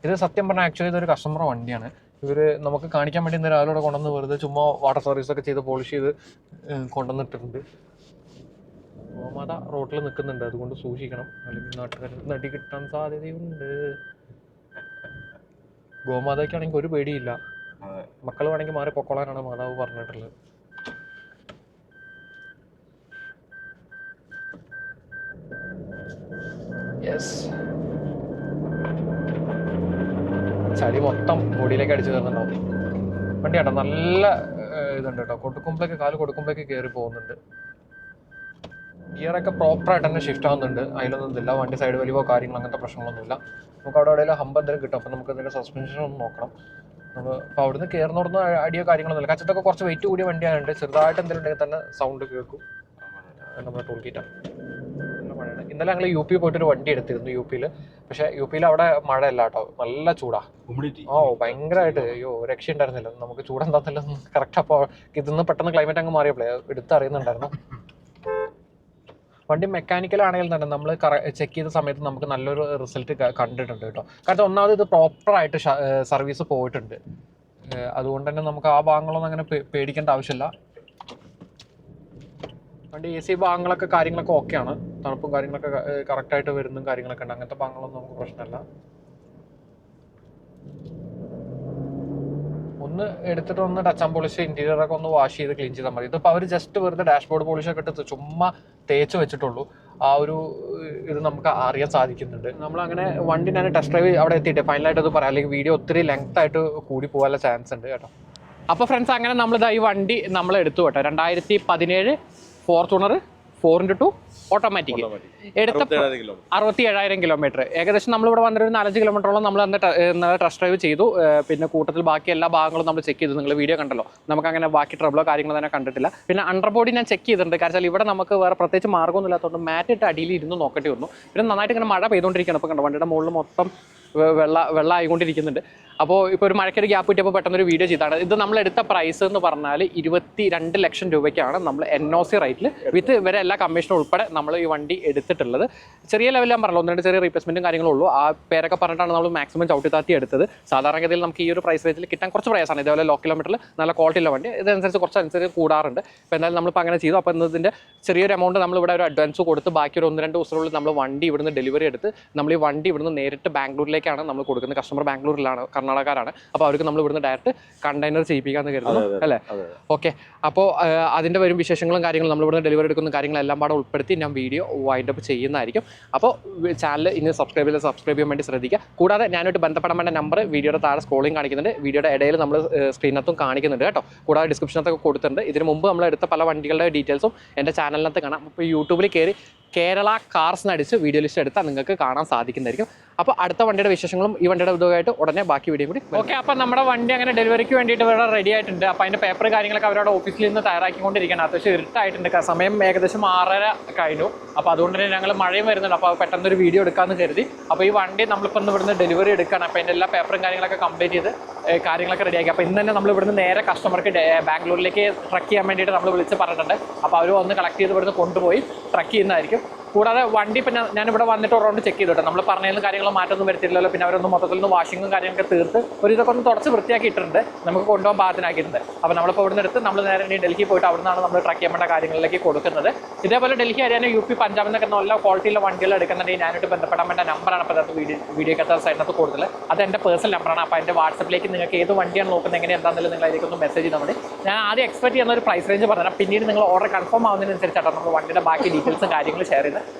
ഇത് സത്യം പറഞ്ഞാൽ ആക്ച്വലി ഇതൊരു കസ്റ്റമർ വണ്ടിയാണ്. ഇവർ നമുക്ക് കാണിക്കാൻ വേണ്ടി ഇന്ന് രാവിലെ കൊണ്ടുവന്ന് വെറുതെ ചുമ്മാ വാട്ടർ സർവീസൊക്കെ ചെയ്ത് പോളിഷ് ചെയ്ത് കൊണ്ടുവന്നിട്ടുണ്ട്. ഗോമാത റോട്ടിൽ നിൽക്കുന്നുണ്ട്, അതുകൊണ്ട് സൂക്ഷിക്കണം, അല്ലെങ്കിൽ നാട്ടുകാർക്ക് നടി കിട്ടാൻ സാധ്യതയുണ്ട്. ഗോമാതയ്ക്കാണെങ്കിൽ ഒരു പേടിയില്ല, മക്കൾ വേണമെങ്കിൽ മാറി പൊക്കോളാനാണ് മാതാവ് പറഞ്ഞിട്ടുള്ളത്. ചളി മൊത്തം ബോഡിയിലേക്ക് അടിച്ചു തരുന്നുണ്ടാവും. വണ്ടി കേട്ടോ നല്ല ഇതുണ്ട് കേട്ടോ. കാല് കൊടുക്കുമ്പോഴേക്ക് കയറി പോകുന്നുണ്ട്. ഗിയറൊക്കെ പ്രോപ്പറായിട്ട് തന്നെ ഷിഫ്റ്റ് ആവുന്നുണ്ട്. അതിലൊന്നും ഇതില്ല. വണ്ടി സൈഡ് വലിവോ കാര്യങ്ങളോ അങ്ങനത്തെ പ്രശ്നങ്ങളൊന്നുമില്ല. നമുക്ക് അവിടെ എവിടെയെങ്കിലും ഹമ്പ് എന്തെങ്കിലും കിട്ടും. അപ്പം നമുക്ക് ഇതിൻ്റെ സസ്പെൻഷൻ ഒന്ന് നോക്കണം. നമ്മൾ അപ്പോൾ അവിടുന്ന് കയറുന്നോടുന്ന് അടിയോ കാര്യങ്ങളൊന്നുമില്ല. കച്ചത്തൊക്കെ കുറച്ച് വെയിറ്റ് കൂടിയ വണ്ടിയായതുകൊണ്ട് ചെറുതായിട്ട് എന്തെങ്കിലും ഉണ്ടെങ്കിൽ തന്നെ സൗണ്ട് കേൾക്കും. നമ്മുടെ ടൂൾ കിറ്റാണ്. മഴയാണ്. ഇന്നലെ ഞങ്ങൾ UP പോയിട്ടൊരു വണ്ടി എടുത്തിരുന്നു UPയിൽ. പക്ഷേ UPയിൽ അവിടെ മഴയല്ല കേട്ടോ, നല്ല ചൂടാ. ഭയങ്കരമായിട്ട് രക്ഷ ഉണ്ടായിരുന്നില്ല. നമുക്ക് ചൂടെന്താന്നില്ല കറക്റ്റ്. അപ്പോൾ ഇതിന്ന് പെട്ടെന്ന് ക്ലൈമറ്റ് അങ്ങ് മാറിയപ്പോഴേ എടുത്തറിയുന്നുണ്ടായിരുന്നു. വണ്ടി മെക്കാനിക്കൽ ആണെങ്കിൽ തന്നെ നമ്മൾ ചെക്ക് ചെയ്ത സമയത്ത് നമുക്ക് നല്ലൊരു റിസൾട്ട് കണ്ടിട്ടുണ്ട് കേട്ടോ. കാരണം ഒന്നാമത് ഇത് പ്രോപ്പറായിട്ട് സർവീസ് പോയിട്ടുണ്ട്. അതുകൊണ്ട് തന്നെ നമുക്ക് ആ ഭാഗങ്ങളൊന്നും അങ്ങനെ പേടിക്കേണ്ട ആവശ്യമില്ല. വണ്ടി AC ഭാഗങ്ങളൊക്കെ കാര്യങ്ങളൊക്കെ ഓക്കെയാണ്. തണുപ്പും കാര്യങ്ങളൊക്കെ കറക്റ്റായിട്ട് വരുന്നതും കാര്യങ്ങളൊക്കെ ഉണ്ട്. അങ്ങനത്തെ ഭാഗങ്ങളൊന്നും നമുക്ക് പ്രശ്നമല്ല. ഒന്ന് എടുത്തിട്ട് ഒന്ന് ടച്ച് ആൻഡ് പോളിഷ് ഇന്റീരിയറൊക്കെ ഒന്ന് വാഷ് ചെയ്ത് ക്ലീൻ ചെയ്താൽ മതി. ഇതിപ്പോൾ അവർ ജസ്റ്റ് വെറുതെ ഡാഷ്ബോർഡ് പോളിഷൊക്കെ ഇട്ട് ചുമ്മാ തേച്ച് വെച്ചിട്ടുള്ളൂ. ആ ഒരു ഇത് നമുക്ക് അറിയാൻ സാധിക്കുന്നുണ്ട്. നമ്മളങ്ങനെ വണ്ടി ഞാൻ ടെസ്റ്റ് ഡ്രൈവ് അവിടെ എത്തിയിട്ട് ഫൈനലായിട്ട് അത് പറയാം, അല്ലെങ്കിൽ വീഡിയോ ഒത്തിരി ലെങ്ത് ആയിട്ട് കൂടി പോകാനുള്ള ചാൻസ് ഉണ്ട് കേട്ടോ. അപ്പോൾ ഫ്രണ്ട്സ്, അങ്ങനെ നമ്മളിതാ ഈ വണ്ടി നമ്മൾ എടുത്തു കേട്ടോ. 2017 ഫോർച്യൂണർ 4x2 ഓട്ടോമാറ്റിക് എടുത്ത 67,000 കിലോമീറ്റർ. ഏകദേശം നമ്മളിവിടെ വന്നിട്ട് 4-5 കിലോമീറ്ററോളം നമ്മൾ ടെസ്റ്റ് ഡ്രൈവ് ചെയ്തു. പിന്നെ കൂട്ടത്തിൽ ബാക്കി എല്ലാ ഭാഗങ്ങളും നമ്മൾ ചെക്ക് ചെയ്തു. നിങ്ങൾ വീഡിയോ കണ്ടല്ലോ. നമുക്ക് അങ്ങനെ ബാക്കി ട്രബിളോ കാര്യങ്ങളോ തന്നെ കണ്ടിട്ടില്ല. പിന്നെ അണ്ടർ ബോഡി ഞാൻ ചെക്ക് ചെയ്തിട്ടുണ്ട്. കാരണം ഇവിടെ നമുക്ക് വേറെ പ്രത്യേകിച്ച് മാർഗ്ഗമൊന്നും ഇല്ലാത്തതുകൊണ്ട് മാറ്റിട്ട് അടിയിൽ ഇരുന്ന് നോക്കേണ്ടി വന്നു. പിന്നെ നന്നായിട്ട് ഇങ്ങനെ മഴ പെയ്തുകൊണ്ടിരിക്കുകയാണ്. ഇപ്പോൾ കണ്ടോ വണ്ടിയുടെ മുകളിൽ മൊത്തം വെള്ളം ആയിക്കൊണ്ടിരിക്കുന്നുണ്ട്. അപ്പോൾ ഇപ്പോൾ ഒരു മഴയ്ക്കൊരു ഗ്യാപ്പ് കിട്ടിയപ്പോൾ പെട്ടെന്നൊരു വീഡിയോ ചെയ്താണ്. ഇത് നമ്മളെടുത്ത പ്രൈസ് എന്ന് പറഞ്ഞാൽ 22 ലക്ഷം രൂപയ്ക്കാണ് നമ്മൾ NOC റേറ്റിൽ വിത്ത് ഇവരെ എല്ലാ കമ്മീഷനും ഉൾപ്പെടെ നമ്മൾ ഈ വണ്ടി എടുത്തിട്ടുള്ളത്. ചെറിയ ലെവലിൽ ഞാൻ പറഞ്ഞല്ലോ, 1-2 ചെറിയ റീപ്ലേസ്മെൻറ്റും കാര്യങ്ങളും ഉള്ളൂ. ആ പേരൊക്കെ പറഞ്ഞിട്ടാണ് നമ്മൾ മാക്സിമം ചവിട്ടി താത്തി എടുത്തത്. സാധാരണഗതിയിൽ നമുക്ക് ഈ ഒരു പ്രൈസ് റേറ്റിൽ കിട്ടാൻ കുറച്ച് പ്രയാസമാണ്. ഇതേപോലെ ലോ കിലോമീറ്ററിൽ നല്ല ക്വാളിറ്റി ഉള്ള വണ്ടി ഇതനുസരിച്ച് കുറച്ചനുസരിച്ച് കൂടാറുണ്ട്. അപ്പോൾ എന്തായാലും നമ്മളിപ്പോൾ അങ്ങനെ ചെയ്തു. അപ്പോൾ ഇന്നതിൻ്റെ ചെറിയൊരു എമൗണ്ട് നമ്മളിവിടെ ഒരു അഡ്വാൻസ് കൊടുത്ത് ബാക്കി ഒരു 1-2 ദിവസത്തിനുള്ളിൽ നമ്മൾ വണ്ടി ഇവിടുന്ന് ഡെലിവറി എടുത്ത് നമ്മൾ ഈ വണ്ടി ഇവിടുന്ന് നേരിട്ട് ബാംഗ്ലൂരിലേക്കാണ് നമ്മൾ കൊടുക്കുന്നത്. കസ്റ്റമർ ബാംഗ്ലൂരിലാണ്, കർണാടകക്കാരാണ്. അപ്പോൾ അവർക്ക് നമ്മൾ ഇവിടുന്ന് ഡയറക്റ്റ് കണ്ടെയ്നർ ചെയ്യിപ്പിക്കാമെന്ന് കരുതുന്നു അല്ലേ? ഓക്കെ. അപ്പോൾ അതിൻ്റെ വരും വിശേഷങ്ങളും കാര്യങ്ങളും നമ്മൾ ഇവിടുന്ന് ഡെലിവറി എടുക്കുന്ന കാര്യങ്ങളെല്ലാം പാടെ ഉൾപ്പെടുത്തി ഞാൻ വീഡിയോ വൈൻഡ് അപ്പ് ചെയ്യുന്നതായിരിക്കും. അപ്പോൾ ചാനൽ ഇനി സബ്സ്ക്രൈബ് ചെയ്യാൻ വേണ്ടി ശ്രദ്ധിക്കുക. കൂടാതെ ഞാനായിട്ട് ബന്ധപ്പെടാൻ വേണ്ട നമ്പർ വീഡിയോയുടെ താഴെ സ്ക്രോളിംഗ് കാണിക്കുന്നുണ്ട്, വീഡിയോയുടെ ഇടയിൽ നമ്മൾ സ്ക്രീനകത്തും കാണിക്കുന്നുണ്ട് കേട്ടോ. കൂടാതെ ഡിസ്ക്രിപ്ഷനകത്തൊക്കെ കൊടുത്തിട്ടുണ്ട്. ഇതിന് മുമ്പ് നമ്മൾ എടുത്ത പല വണ്ടികളുടെ ഡീറ്റെയിൽസും എൻ്റെ ചാനലിനകത്ത് കാണാം. അപ്പോൾ യൂട്യൂബിൽ കയറി കേരള കാർസ് എന്നടിച്ച് വീഡിയോ ലിസ്റ്റ് എടുത്താൽ നിങ്ങൾക്ക് കാണാൻ സാധിക്കുന്നതായിരിക്കും. അപ്പോൾ അടുത്ത വണ്ടിയുടെ വിശേഷങ്ങളും ഈ വണ്ടിയുടെ ഇതുമായിട്ട് ഉടനെ ബാക്കി വീഡിയോ കൂടി. ഓക്കെ, അപ്പോൾ നമ്മുടെ വണ്ടി അങ്ങനെ ഡെലിവറിക്ക് വേണ്ടിയിട്ട് ഇവിടെ റെഡി ആയിട്ടുണ്ട്. അപ്പോൾ അതിൻ്റെ പേപ്പർ കാര്യങ്ങളൊക്കെ അവരുടെ ഓഫീസിൽ നിന്ന് തയ്യാറാക്കിക്കൊണ്ടിരിക്കുകയാണ്. അത്യാവശ്യം ഇരുട്ടായിട്ടുണ്ട്, സമയം ഏകദേശം 6:30 കഴിഞ്ഞു. അപ്പോൾ അതുകൊണ്ട് തന്നെ ഞങ്ങൾ മഴയും വരുന്നുണ്ട്. അപ്പോൾ പെട്ടെന്നൊരു വീഡിയോ എടുക്കാമെന്ന് കരുതി. അപ്പോൾ ഈ വണ്ടി നമ്മളിപ്പോൾ ഒന്ന് ഇവിടുന്ന് ഡെലിവറി എടുക്കുകയാണ്. അപ്പോൾ അതിൻ്റെ എല്ലാ പേപ്പറും കാര്യങ്ങളൊക്കെ കംപ്ലീറ്റ് ചെയ്ത് കാര്യങ്ങളൊക്കെ റെഡിയാക്കി. അപ്പോൾ ഇന്ന് തന്നെ നമ്മൾ ഇവിടുന്ന് നേരെ കസ്റ്റമർക്ക് ബാംഗ്ലൂരിലേക്ക് ട്രക്ക് ചെയ്യാൻ വേണ്ടിയിട്ട് നമ്മൾ വിളിച്ച് പറഞ്ഞിട്ടുണ്ട്. അപ്പോൾ അവർ വന്ന് കളക്ട് ചെയ്ത് ഇവിടുന്ന് കൊണ്ടുപോയി ട്രക്ക് ചെയ്യുന്നതായിരിക്കും. കൂടാതെ വണ്ടി പിന്നെ ഞാനിവിടെ വന്നിട്ട് ഒരു റൗണ്ട് ചെക്ക് ചെയ്തിട്ട് നമ്മൾ പറഞ്ഞതിലും കാര്യങ്ങളും മാറ്റമൊന്നും വരുത്തില്ലല്ലോ. പിന്നെ അവരൊന്ന് മൊത്തത്തിൽ നിന്ന് വാഷിങ്ങും കാര്യങ്ങളൊക്കെ തീർത്ത് ഒരു ഇതൊക്കെ ഒന്ന് തുടച്ച് വൃത്തിയാക്കി ഇട്ടിട്ടുണ്ട്, നമുക്ക് കൊണ്ടുപോകാൻ പാകത്തിനാക്കിയിട്ടുണ്ട്. അപ്പോൾ നമ്മളിപ്പോൾ ഇവിടെ നിന്ന് എടുത്ത് നമ്മൾ നേരെ ഡൽഹി പോയിട്ട് അവിടെ നിന്നാണ് നമ്മൾ ട്രക്ക് ചെയ്യേണ്ട കാര്യങ്ങളിലേക്ക് കൊടുക്കുന്നത്. ഇതേപോലെ ഡൽഹി, ഹരിയാന, UP, പഞ്ചാബിൽ നിന്നൊക്കെ നല്ല ക്വാളിറ്റിയുള്ള വണ്ടികൾ എടുക്കുന്നുണ്ടെങ്കിൽ ഞാനായിട്ട് ബന്ധപ്പെടാൻ വേണ്ട നമ്പറാണ് അപ്പോൾ അത് വീഡിയോക്കകത്ത് സൈഡിനകത്ത് കൊടുത്തത്. അത് എൻ്റെ പേഴ്സണൽ നമ്പറാണ്. അപ്പോൾ എൻ്റെ വാട്സപ്പിലേക്ക് നിങ്ങൾക്ക് ഏത് വണ്ടിയാണ് നോക്കുന്നത്, എങ്ങനെ എന്താണെങ്കിലും നിങ്ങൾ അതിലേക്കൊന്ന് മെസ്സേജ് ചെയ്താൽ മതി. ഞാൻ ആദ്യം എക്സ്പെക്ട് ചെയ്യുന്ന ഒരു പ്രൈസ് റേഞ്ച് പറഞ്ഞാൽ പിന്നീട് നിങ്ങൾ ഓർഡർ കൺഫേം ആവുന്നതിനനുസരിച്ചാണ് നമ്മൾ വണ്ടിയുടെ ബാക്കി ഡീറ്റെയിൽസും കാര്യങ്ങളും ഷെയർ ചെയ്ത്.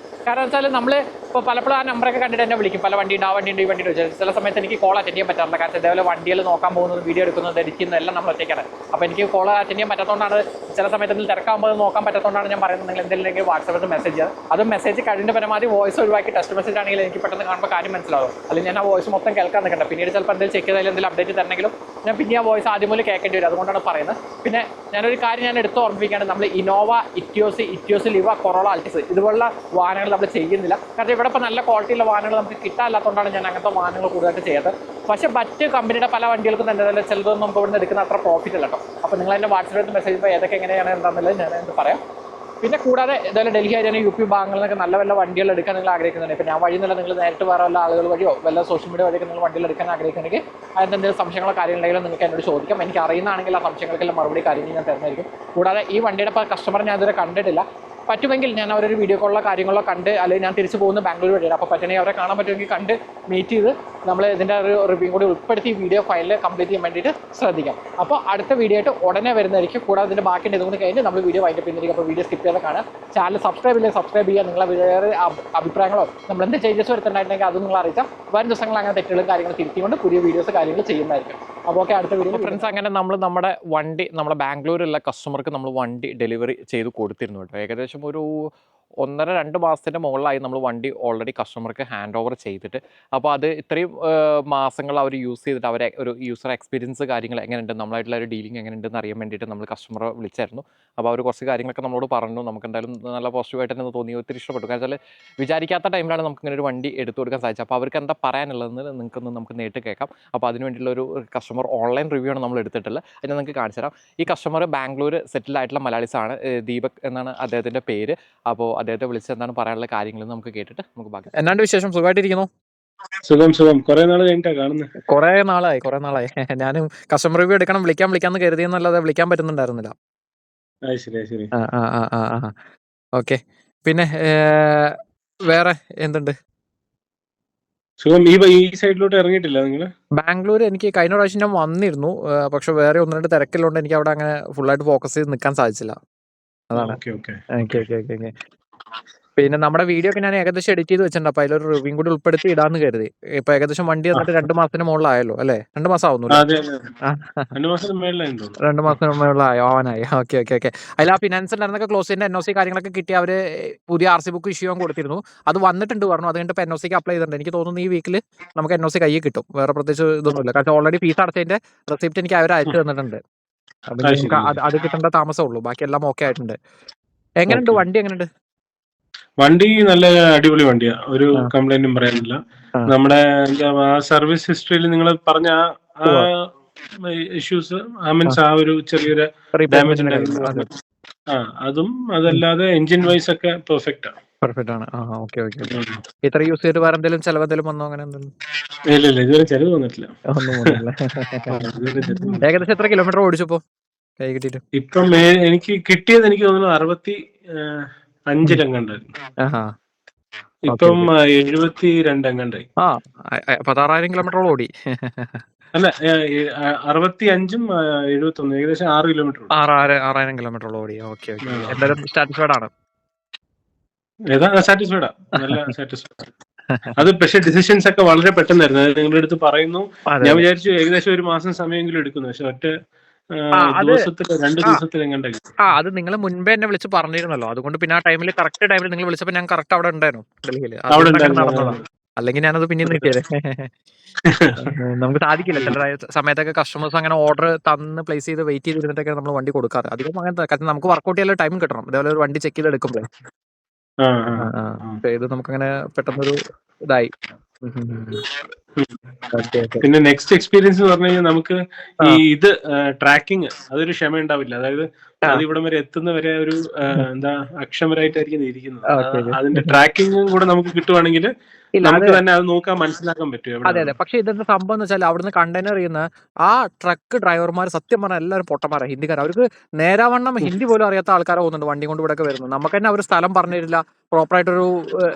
കാരണം വെച്ചാൽ നമ്മൾ ഇപ്പോൾ പലപ്പോഴും ആ നമ്പറൊക്കെ കണ്ടിട്ട് എന്നെ വിളിക്കും, പല വണ്ടിയുണ്ട്, ആ വണ്ടിയുണ്ട്, ഈ വണ്ടിയുണ്ട് ചോദിച്ചാൽ ചില സമയത്ത് എനിക്ക് കോൾ അറ്റൻഡ് ചെയ്യാൻ പറ്റാറില്ല. കാരണം ഇതേപോലെ വണ്ടികൾ നോക്കാൻ പോകുന്നത്, വീഡിയോ എടുക്കുന്നത്, എഡിക്കുന്നത് എല്ലാം നമ്മൾ ഒറ്റയ്ക്കാണ്. അപ്പോൾ എനിക്ക് കോൾ അറ്റൻഡ് ചെയ്യാൻ പറ്റാത്തതുകൊണ്ടാണ്, ചില സമയത്ത് എന്തെങ്കിലും തിരക്കാകുമ്പോൾ നോക്കാൻ പറ്റാത്തതുകൊണ്ടാണ് ഞാൻ പറയുന്നത് നിങ്ങൾ എന്തെങ്കിലും വാട്സാപ്പിൽ മെസ്സേജ് ചെയ്യുക. അതും മെസ്സേജ് കഴിഞ്ഞ പരമാവധി വോയിസ് ഒഴിവാക്കി ടെക്സ്റ്റ് മെസ്സേജ് ആണെങ്കിൽ എനിക്ക് പെട്ടെന്ന് കാണുമ്പോൾ കാര്യം മനസ്സിലാവും. അല്ലെങ്കിൽ ഞാൻ ആ വോയിസ് മൊത്തം കേൾക്കാൻ നിൽക്കണ്ട. പിന്നീട് ചിലപ്പോൾ എന്തെങ്കിലും ചെക്ക് ചെയ്താലും എന്തെങ്കിലും അപ്ഡേറ്റ് തരണമെങ്കിലും ഞാൻ പിന്നെ ആ വോയിസ് ആദ്യം മുതൽ കേൾക്കേണ്ടി വരും. അതുകൊണ്ടാണ് പറയുന്നത്. പിന്നെ ഞാനൊരു കാര്യം ഞാൻ എടുത്ത് ഓർമ്മിപ്പിക്കുകയാണ്, നമ്മൾ Innova, Etios, Liva, corolla, Altis ഇതുപോലുള്ള വാഹനങ്ങൾ നമ്മൾ ചെയ്യുന്നില്ല. കാരണം ഇവിടെ ഇപ്പോൾ നല്ല ക്വാളിറ്റിയുള്ള വാഹനങ്ങൾ നമുക്ക് കിട്ടാനില്ലാത്തതുകൊണ്ടാണ് ഞാൻ അങ്ങനത്തെ വാഹനങ്ങൾ കൂടുതലായിട്ട് ചെയ്യാത്തത്. പക്ഷേ മറ്റ് കമ്പനിയുടെ പല വണ്ടികൾക്കും തന്നെ ചിലതൊന്നും നമുക്ക് ഇവിടെ നിന്ന് എടുക്കുന്ന അത്ര പ്രോഫിറ്റ് അല്ല കേട്ടോ. അപ്പോൾ നിങ്ങൾ എൻ്റെ വാട്സാപ്പിൽ മെസ്സേജ് ചെയ്യുമ്പോൾ ഏതൊക്കെ എങ്ങനെയാണ് എന്താണെന്നുള്ളത് ഞാൻ എന്ത് പറയാം. പിന്നെ കൂടാതെ ഇതുപോലെ ഡൽഹി, ഹരിയാന, UP ഭാഗങ്ങളിൽ നിന്നൊക്കെ നല്ല വല്ല വണ്ടികൾ എടുക്കാൻ നിങ്ങൾ ആഗ്രഹിക്കുന്നുണ്ട്. ഇപ്പോൾ ഞാൻ വഴി നിന്നല്ല, നിങ്ങൾ നേരിട്ട് വേറെ വല്ല ആളുകൾ വഴിയോ വല്ല സോഷ്യൽ മീഡിയ വഴിയൊക്കെ നിങ്ങൾ വണ്ടികൾ എടുക്കാൻ ആഗ്രഹിക്കുന്നുണ്ടെങ്കിൽ അതിനെന്തെങ്കിലും സംശയങ്ങളോ കാര്യങ്ങളുണ്ടെങ്കിലും നിങ്ങൾക്ക് എന്നോട് ചോദിക്കാം. എനിക്ക് അറിയുന്നതാണെങ്കിൽ ആ സംശയങ്ങൾക്കെല്ലാം മറുപടി കാര്യങ്ങൾ ഞാൻ തരുന്നതായിരിക്കും. കൂടാതെ ഈ വണ്ടിയുടെ ഇപ്പോൾ കസ്റ്റമർ ഞാൻ ഇതുവരെ കണ്ടിട്ടില്ല. പറ്റുമെങ്കിൽ ഞാൻ അവരൊരു വീഡിയോ കോളിലോ കാര്യങ്ങളോ കണ്ട്, അല്ലെങ്കിൽ ഞാൻ തിരിച്ച് പോകുന്ന ബാംഗ്ലൂർ വഴിയാണ്. അപ്പോൾ പറ്റണമെങ്കിൽ അവരെ കാണാൻ പറ്റുമെങ്കിൽ കണ്ട് മീറ്റ് ചെയ്ത് നമ്മൾ ഇതിൻ്റെ ഒരു റിവ്യൂ കൂടി ഉൾപ്പെടുത്തി വീഡിയോ ഫയലിൽ കംപ്ലീറ്റ് ചെയ്യാൻ വേണ്ടിയിട്ട് ശ്രദ്ധിക്കാം. അപ്പോൾ അടുത്ത വീഡിയോ ആയിട്ട് ഉടനെ വരുന്നതായിരിക്കും. കൂടാതെ ഇതിൻ്റെ ബാക്കി ഇതുകൊണ്ട് കഴിഞ്ഞ് നമ്മൾ വീഡിയോ വൈൻഡ് അപ്പ് ചെയ്യുന്നതായിരിക്കും. അപ്പോൾ വീഡിയോ സ്കിപ്പ് ചെയ്ത് കാണാം. ചാനൽ സബ്സ്ക്രൈബ് ചെയ്യുക. നിങ്ങളെ വേറെ അഭിപ്രായങ്ങളോ നമ്മൾ എന്ത് ചേഞ്ചസ് വരുത്തുന്നുണ്ടെങ്കിൽ അത് നിങ്ങൾ അറിയിച്ചാൽ വരും ദിവസങ്ങൾ അങ്ങനെ തെറ്റുകളും കാര്യങ്ങളും തിരുത്തിക്കൊണ്ട് പുതിയ വീഡിയോസ് കാര്യങ്ങൾ ചെയ്യുന്നതായിരിക്കും. അപ്പോൾ ഓക്കെ, അടുത്ത വീഡിയോ ഫ്രണ്ട്സ്. അങ്ങനെ നമ്മൾ നമ്മുടെ വണ്ടി നമ്മുടെ ബാംഗ്ലൂരിലുള്ള കസ്റ്റമർക്ക് നമ്മൾ വണ്ടി ഡെലിവറി ചെയ്ത് കൊടുത്തിരുന്നു കേട്ടോ. ഏകദേശം ഒരു 1.5-2 മാസത്തിൻ്റെ മുകളിലായി നമ്മൾ വണ്ടി ഓൾറെഡി കസ്റ്റമർക്ക് ഹാൻഡ് ഓവർ ചെയ്തിട്ട്. അപ്പോൾ അത് ഇത്രയും മാസങ്ങൾ അവർ യൂസ് ചെയ്തിട്ട് അവരെ ഒരു യൂസർ എക്സ്പീരിയൻസ് കാര്യങ്ങൾ എങ്ങനെയുണ്ട്, നമ്മളായിട്ടുള്ള ഒരു ഡീലിംഗ് എങ്ങനെയുണ്ടെന്ന് അറിയാൻ വേണ്ടിയിട്ട് നമ്മൾ കസ്റ്റമറെ വിളിച്ചായിരുന്നു. അപ്പോൾ അവർ കുറച്ച് കാര്യങ്ങളൊക്കെ നമ്മളോട് പറഞ്ഞു. നമുക്ക് എന്തായാലും നല്ല പോസിറ്റീവായിട്ട് തന്നെ തോന്നി, ഒത്തിരി ഇഷ്ടപ്പെട്ടു. കാരണം വെച്ചാൽ വിചാരിക്കാത്ത ടൈമിലാണ് നമുക്ക് ഇങ്ങനെ ഒരു വണ്ടി എടുത്തു കൊടുക്കാൻ സാധിച്ചത്. അപ്പോൾ അവർക്ക് എന്താ പറയാനുള്ളതെന്ന് നമുക്ക് നേരിട്ട് കേൾക്കാം. അപ്പോൾ അതിന് വേണ്ടിയുള്ള ഒരു കസ്റ്റമർ ഓൺലൈൻ റിവ്യൂ ആണ് നമ്മൾ എടുത്തിട്ടുള്ളത്. അതിന് നിങ്ങൾക്ക് കാണിച്ചു തരാം. ഈ കസ്റ്റമർ ബാംഗ്ലൂർ സെറ്റിൽഡ് ആയിട്ടുള്ള മലയാളീസാണ്, ദീപക് എന്നാണ് അദ്ദേഹത്തിൻ്റെ പേര്. അപ്പോൾ അദ്ദേഹത്തെ വിളിച്ച് എന്താണ് പറയാനുള്ള കാര്യങ്ങൾ നമുക്ക് കേട്ടിട്ട് നമുക്ക് ബാക്കി. എന്നാണ്ട് വിശേഷം? സുഖമായിട്ടിരിക്കുന്നു? സുഖം. കുറെ നാളായി. ഞാനും കസ്റ്റമർ റിവ്യൂ എടുക്കണം, വിളിക്കാമെന്ന് കരുതിയെന്നല്ലാതെ വിളിക്കാൻ പറ്റുന്നുണ്ടായിരുന്നില്ല. ഓക്കെ. പിന്നെ വേറെ എന്തുണ്ട്? സുഖം. ഈ സൈഡിലോട്ട് ഇറങ്ങിയിട്ടില്ല നിങ്ങൾ? ബാംഗ്ലൂർ എനിക്ക് കഴിഞ്ഞ പ്രാവശ്യം ഞാൻ വന്നിരുന്നു. പക്ഷെ വേറെ 1-2 തിരക്കിലുണ്ട്. എനിക്ക് അവിടെ അങ്ങനെ ഫുള്ളായിട്ട് ഫോക്കസ് ചെയ്ത് നിൽക്കാൻ സാധിച്ചില്ല. അതാണ്. ഓക്കെ. പിന്നെ നമ്മുടെ വീഡിയോ ഒക്കെ ഞാൻ ഏകദേശം എഡിറ്റ് ചെയ്ത് വെച്ചിട്ടുണ്ട്. അപ്പോൾ അതിലൊരു റിവ്യൂ കൂടി ഉൾപ്പെടുത്തി ഇടാന്ന് കരുതി. ഇപ്പൊ ഏകദേശം വണ്ടി വന്നിട്ട് 2 മാസത്തിന് മുകളിലായല്ലോ അല്ലേ? 2 മാസം ആവുന്നു. 2 മാസത്തിന് മുകളിലായോ? ആവാനായി. ഓക്കെ. അതിൽ ആ ഫിനാൻസ് ഉണ്ടായിരുന്നൊക്കെ ക്ലോസ് ചെയ്യുന്ന NOC കാര്യങ്ങളൊക്കെ കിട്ടി. അവർ പുതിയ RC ബുക്ക് ഇഷ്യൂ ചെയ്യാൻ കൊടുത്തിരുന്നു. അത് വന്നിട്ടുണ്ട് പറഞ്ഞു. അത് കഴിഞ്ഞിട്ട് NOCക്ക് അപ്ലൈ ചെയ്തിട്ടുണ്ട്. എനിക്ക് തോന്നുന്നു ഈ വീക്കിൽ നമുക്ക് NOC കയ്യിൽ കിട്ടും. വേറെ പ്രത്യേകിച്ച് ഇതൊന്നുമില്ല. കാരണം ഓൾറെഡി ഫീസ് അടച്ചതിന്റെ റെസിപ്റ്റ് എനിക്ക് അവർ അയച്ചു തന്നിട്ടുണ്ട്. അപ്പം നമുക്ക് അത് കിട്ടേണ്ട താമസമുള്ളൂ. ബാക്കി എല്ലാം ഓക്കെ ആയിട്ടുണ്ട്. എങ്ങനെയുണ്ട് വണ്ടി? എങ്ങനെയുണ്ട് വണ്ടി? നല്ല അടിപൊളി വണ്ടിയാ, ഒരു കംപ്ലൈന്റും പറയാനില്ല. നമ്മുടെ സർവീസ് ഹിസ്റ്ററിയിൽ നിങ്ങൾ പറഞ്ഞ ആ ഇഷ്യൂസ് മീൻസ് ആ ഒരു ചെറിയൊരു ഡാമേജ് ഉണ്ടായിരുന്നു. അതും അതല്ലാതെ എഞ്ചിൻ വൈസ് ഒക്കെ പെർഫെക്റ്റ് ആണ്. പെർഫെക്റ്റ് ആണ്. Okay okay. ഇത്ര യൂസ് ചെയ്തിട്ട് വേറെ എന്തെങ്കിലും ചെലവ് എന്തെങ്കിലും വന്നോ അങ്ങനെ എന്തെങ്കിലും? ഇല്ല ഇതുവരെ ചെലവ് വന്നിട്ടില്ല. ഒന്നും വന്നില്ല. ഏകദേശം എത്ര കിലോമീറ്റർ ഓടിച്ചപ്പോ കൈ കിട്ടിയിട്ട്? ഇപ്പം എനിക്ക് കിട്ടിയത് എനിക്ക് തോന്നുന്നു 65 എങ്ങാണ്ടായിരുന്നു. ഇപ്പം 72 എങ്ങാണ്ടായി. 16,000 കിലോമീറ്ററോളം ഓടി. അല്ല 65ഉം 71 ഏകദേശം 6 കിലോമീറ്റർ. 6,000 കിലോമീറ്ററോളം ഓടി. Okay okay. എന്തായാലും സാറ്റിസ്ഫൈഡ് ആണ്? സാറ്റിസ്ഫൈഡാ, നല്ല സാറ്റിസ്ഫൈഡ്. അത് പക്ഷെ ഡിസിഷൻസ് ഒക്കെ വളരെ പെട്ടെന്നായിരുന്നു. അത് നിങ്ങളുടെ അടുത്ത് പറയുന്നു, ഞാൻ വിചാരിച്ചു ഏകദേശം ഒരു മാസം സമയമെങ്കിലും എടുക്കുന്നു. പക്ഷെ ഒറ്റ ദിവസത്തിൽ 2 ദിവസത്തിൽ എങ്ങാണ്ടായി. അത് നിങ്ങൾ മുൻപേ എന്നെ വിളിച്ച് പറഞ്ഞിരുന്നല്ലോ, അതുകൊണ്ട് പിന്നെ ആ ടൈമിൽ കറക്റ്റ് ടൈമിൽ നിങ്ങൾ വിളിച്ചപ്പോൾ ഞാൻ കറക്റ്റ് അവിടെ ഉണ്ടായിരുന്നു ഡൽഹിയിൽ. നടന്നതാണ്. അല്ലെങ്കിൽ ഞാനത് പിന്നെയും നിൽക്കിയത്. നമുക്ക് സാധിക്കില്ല ചില സമയത്തൊക്കെ കസ്റ്റമേഴ്സ് അങ്ങനെ ഓർഡർ തന്ന് പ്ലേസ് ചെയ്ത് വെയിറ്റ് ചെയ്തിരുന്നിട്ടൊക്കെ നമ്മൾ വണ്ടി കൊടുക്കാറ്. അധികം അങ്ങനത്തെ കാരണം നമുക്ക് വർക്കൗട്ട് ചെയ്യാൻ ടൈം കിട്ടണം. അതേപോലെ ഒരു വണ്ടി ചെക്ക് ചെയ്ത് എടുക്കുമ്പോഴേ ഇത് നമുക്കങ്ങനെ പെട്ടെന്നൊരു ഇതായി. പിന്നെ നെക്സ്റ്റ് എക്സ്പീരിയൻസ് എന്ന് പറഞ്ഞു കഴിഞ്ഞാൽ നമുക്ക് ഈ ഇത് ട്രാക്കിങ് അതൊരു ക്ഷമ ഉണ്ടാവില്ല. അതായത് അത് ഇവിടം വരെ എത്തുന്ന വരെ ഒരു എന്താ അക്ഷമരായിട്ടായിരിക്കും ഇരിക്കുന്നത്. അതിന്റെ ട്രാക്കിങ്ങും കൂടെ നമുക്ക് കിട്ടുവാണെങ്കിൽ നമുക്ക് തന്നെ അത് നോക്കാൻ മനസ്സിലാക്കാൻ പറ്റും. അതെ. പക്ഷെ ഇതെന്താ സംഭവം എന്ന് വെച്ചാൽ അവിടുന്ന് കണ്ടെയ്നർ ചെയ്യുന്ന ആ ട്രക്ക് ഡ്രൈവർമാർ സത്യം പറഞ്ഞാൽ എല്ലാവരും പൊട്ടന്മാരാണ്, ഹിന്ദിക്കാർ. അവർക്ക് നേരാവണ്ണം ഹിന്ദി പോലും അറിയാത്ത ആൾക്കാരെ പോകുന്നുണ്ട് വണ്ടി കൊണ്ട് ഇവിടെ വരുന്നത്. നമുക്ക് തന്നെ അവർ സ്ഥലം പറഞ്ഞു തരില്ല, പ്രോപ്പറായിട്ടൊരു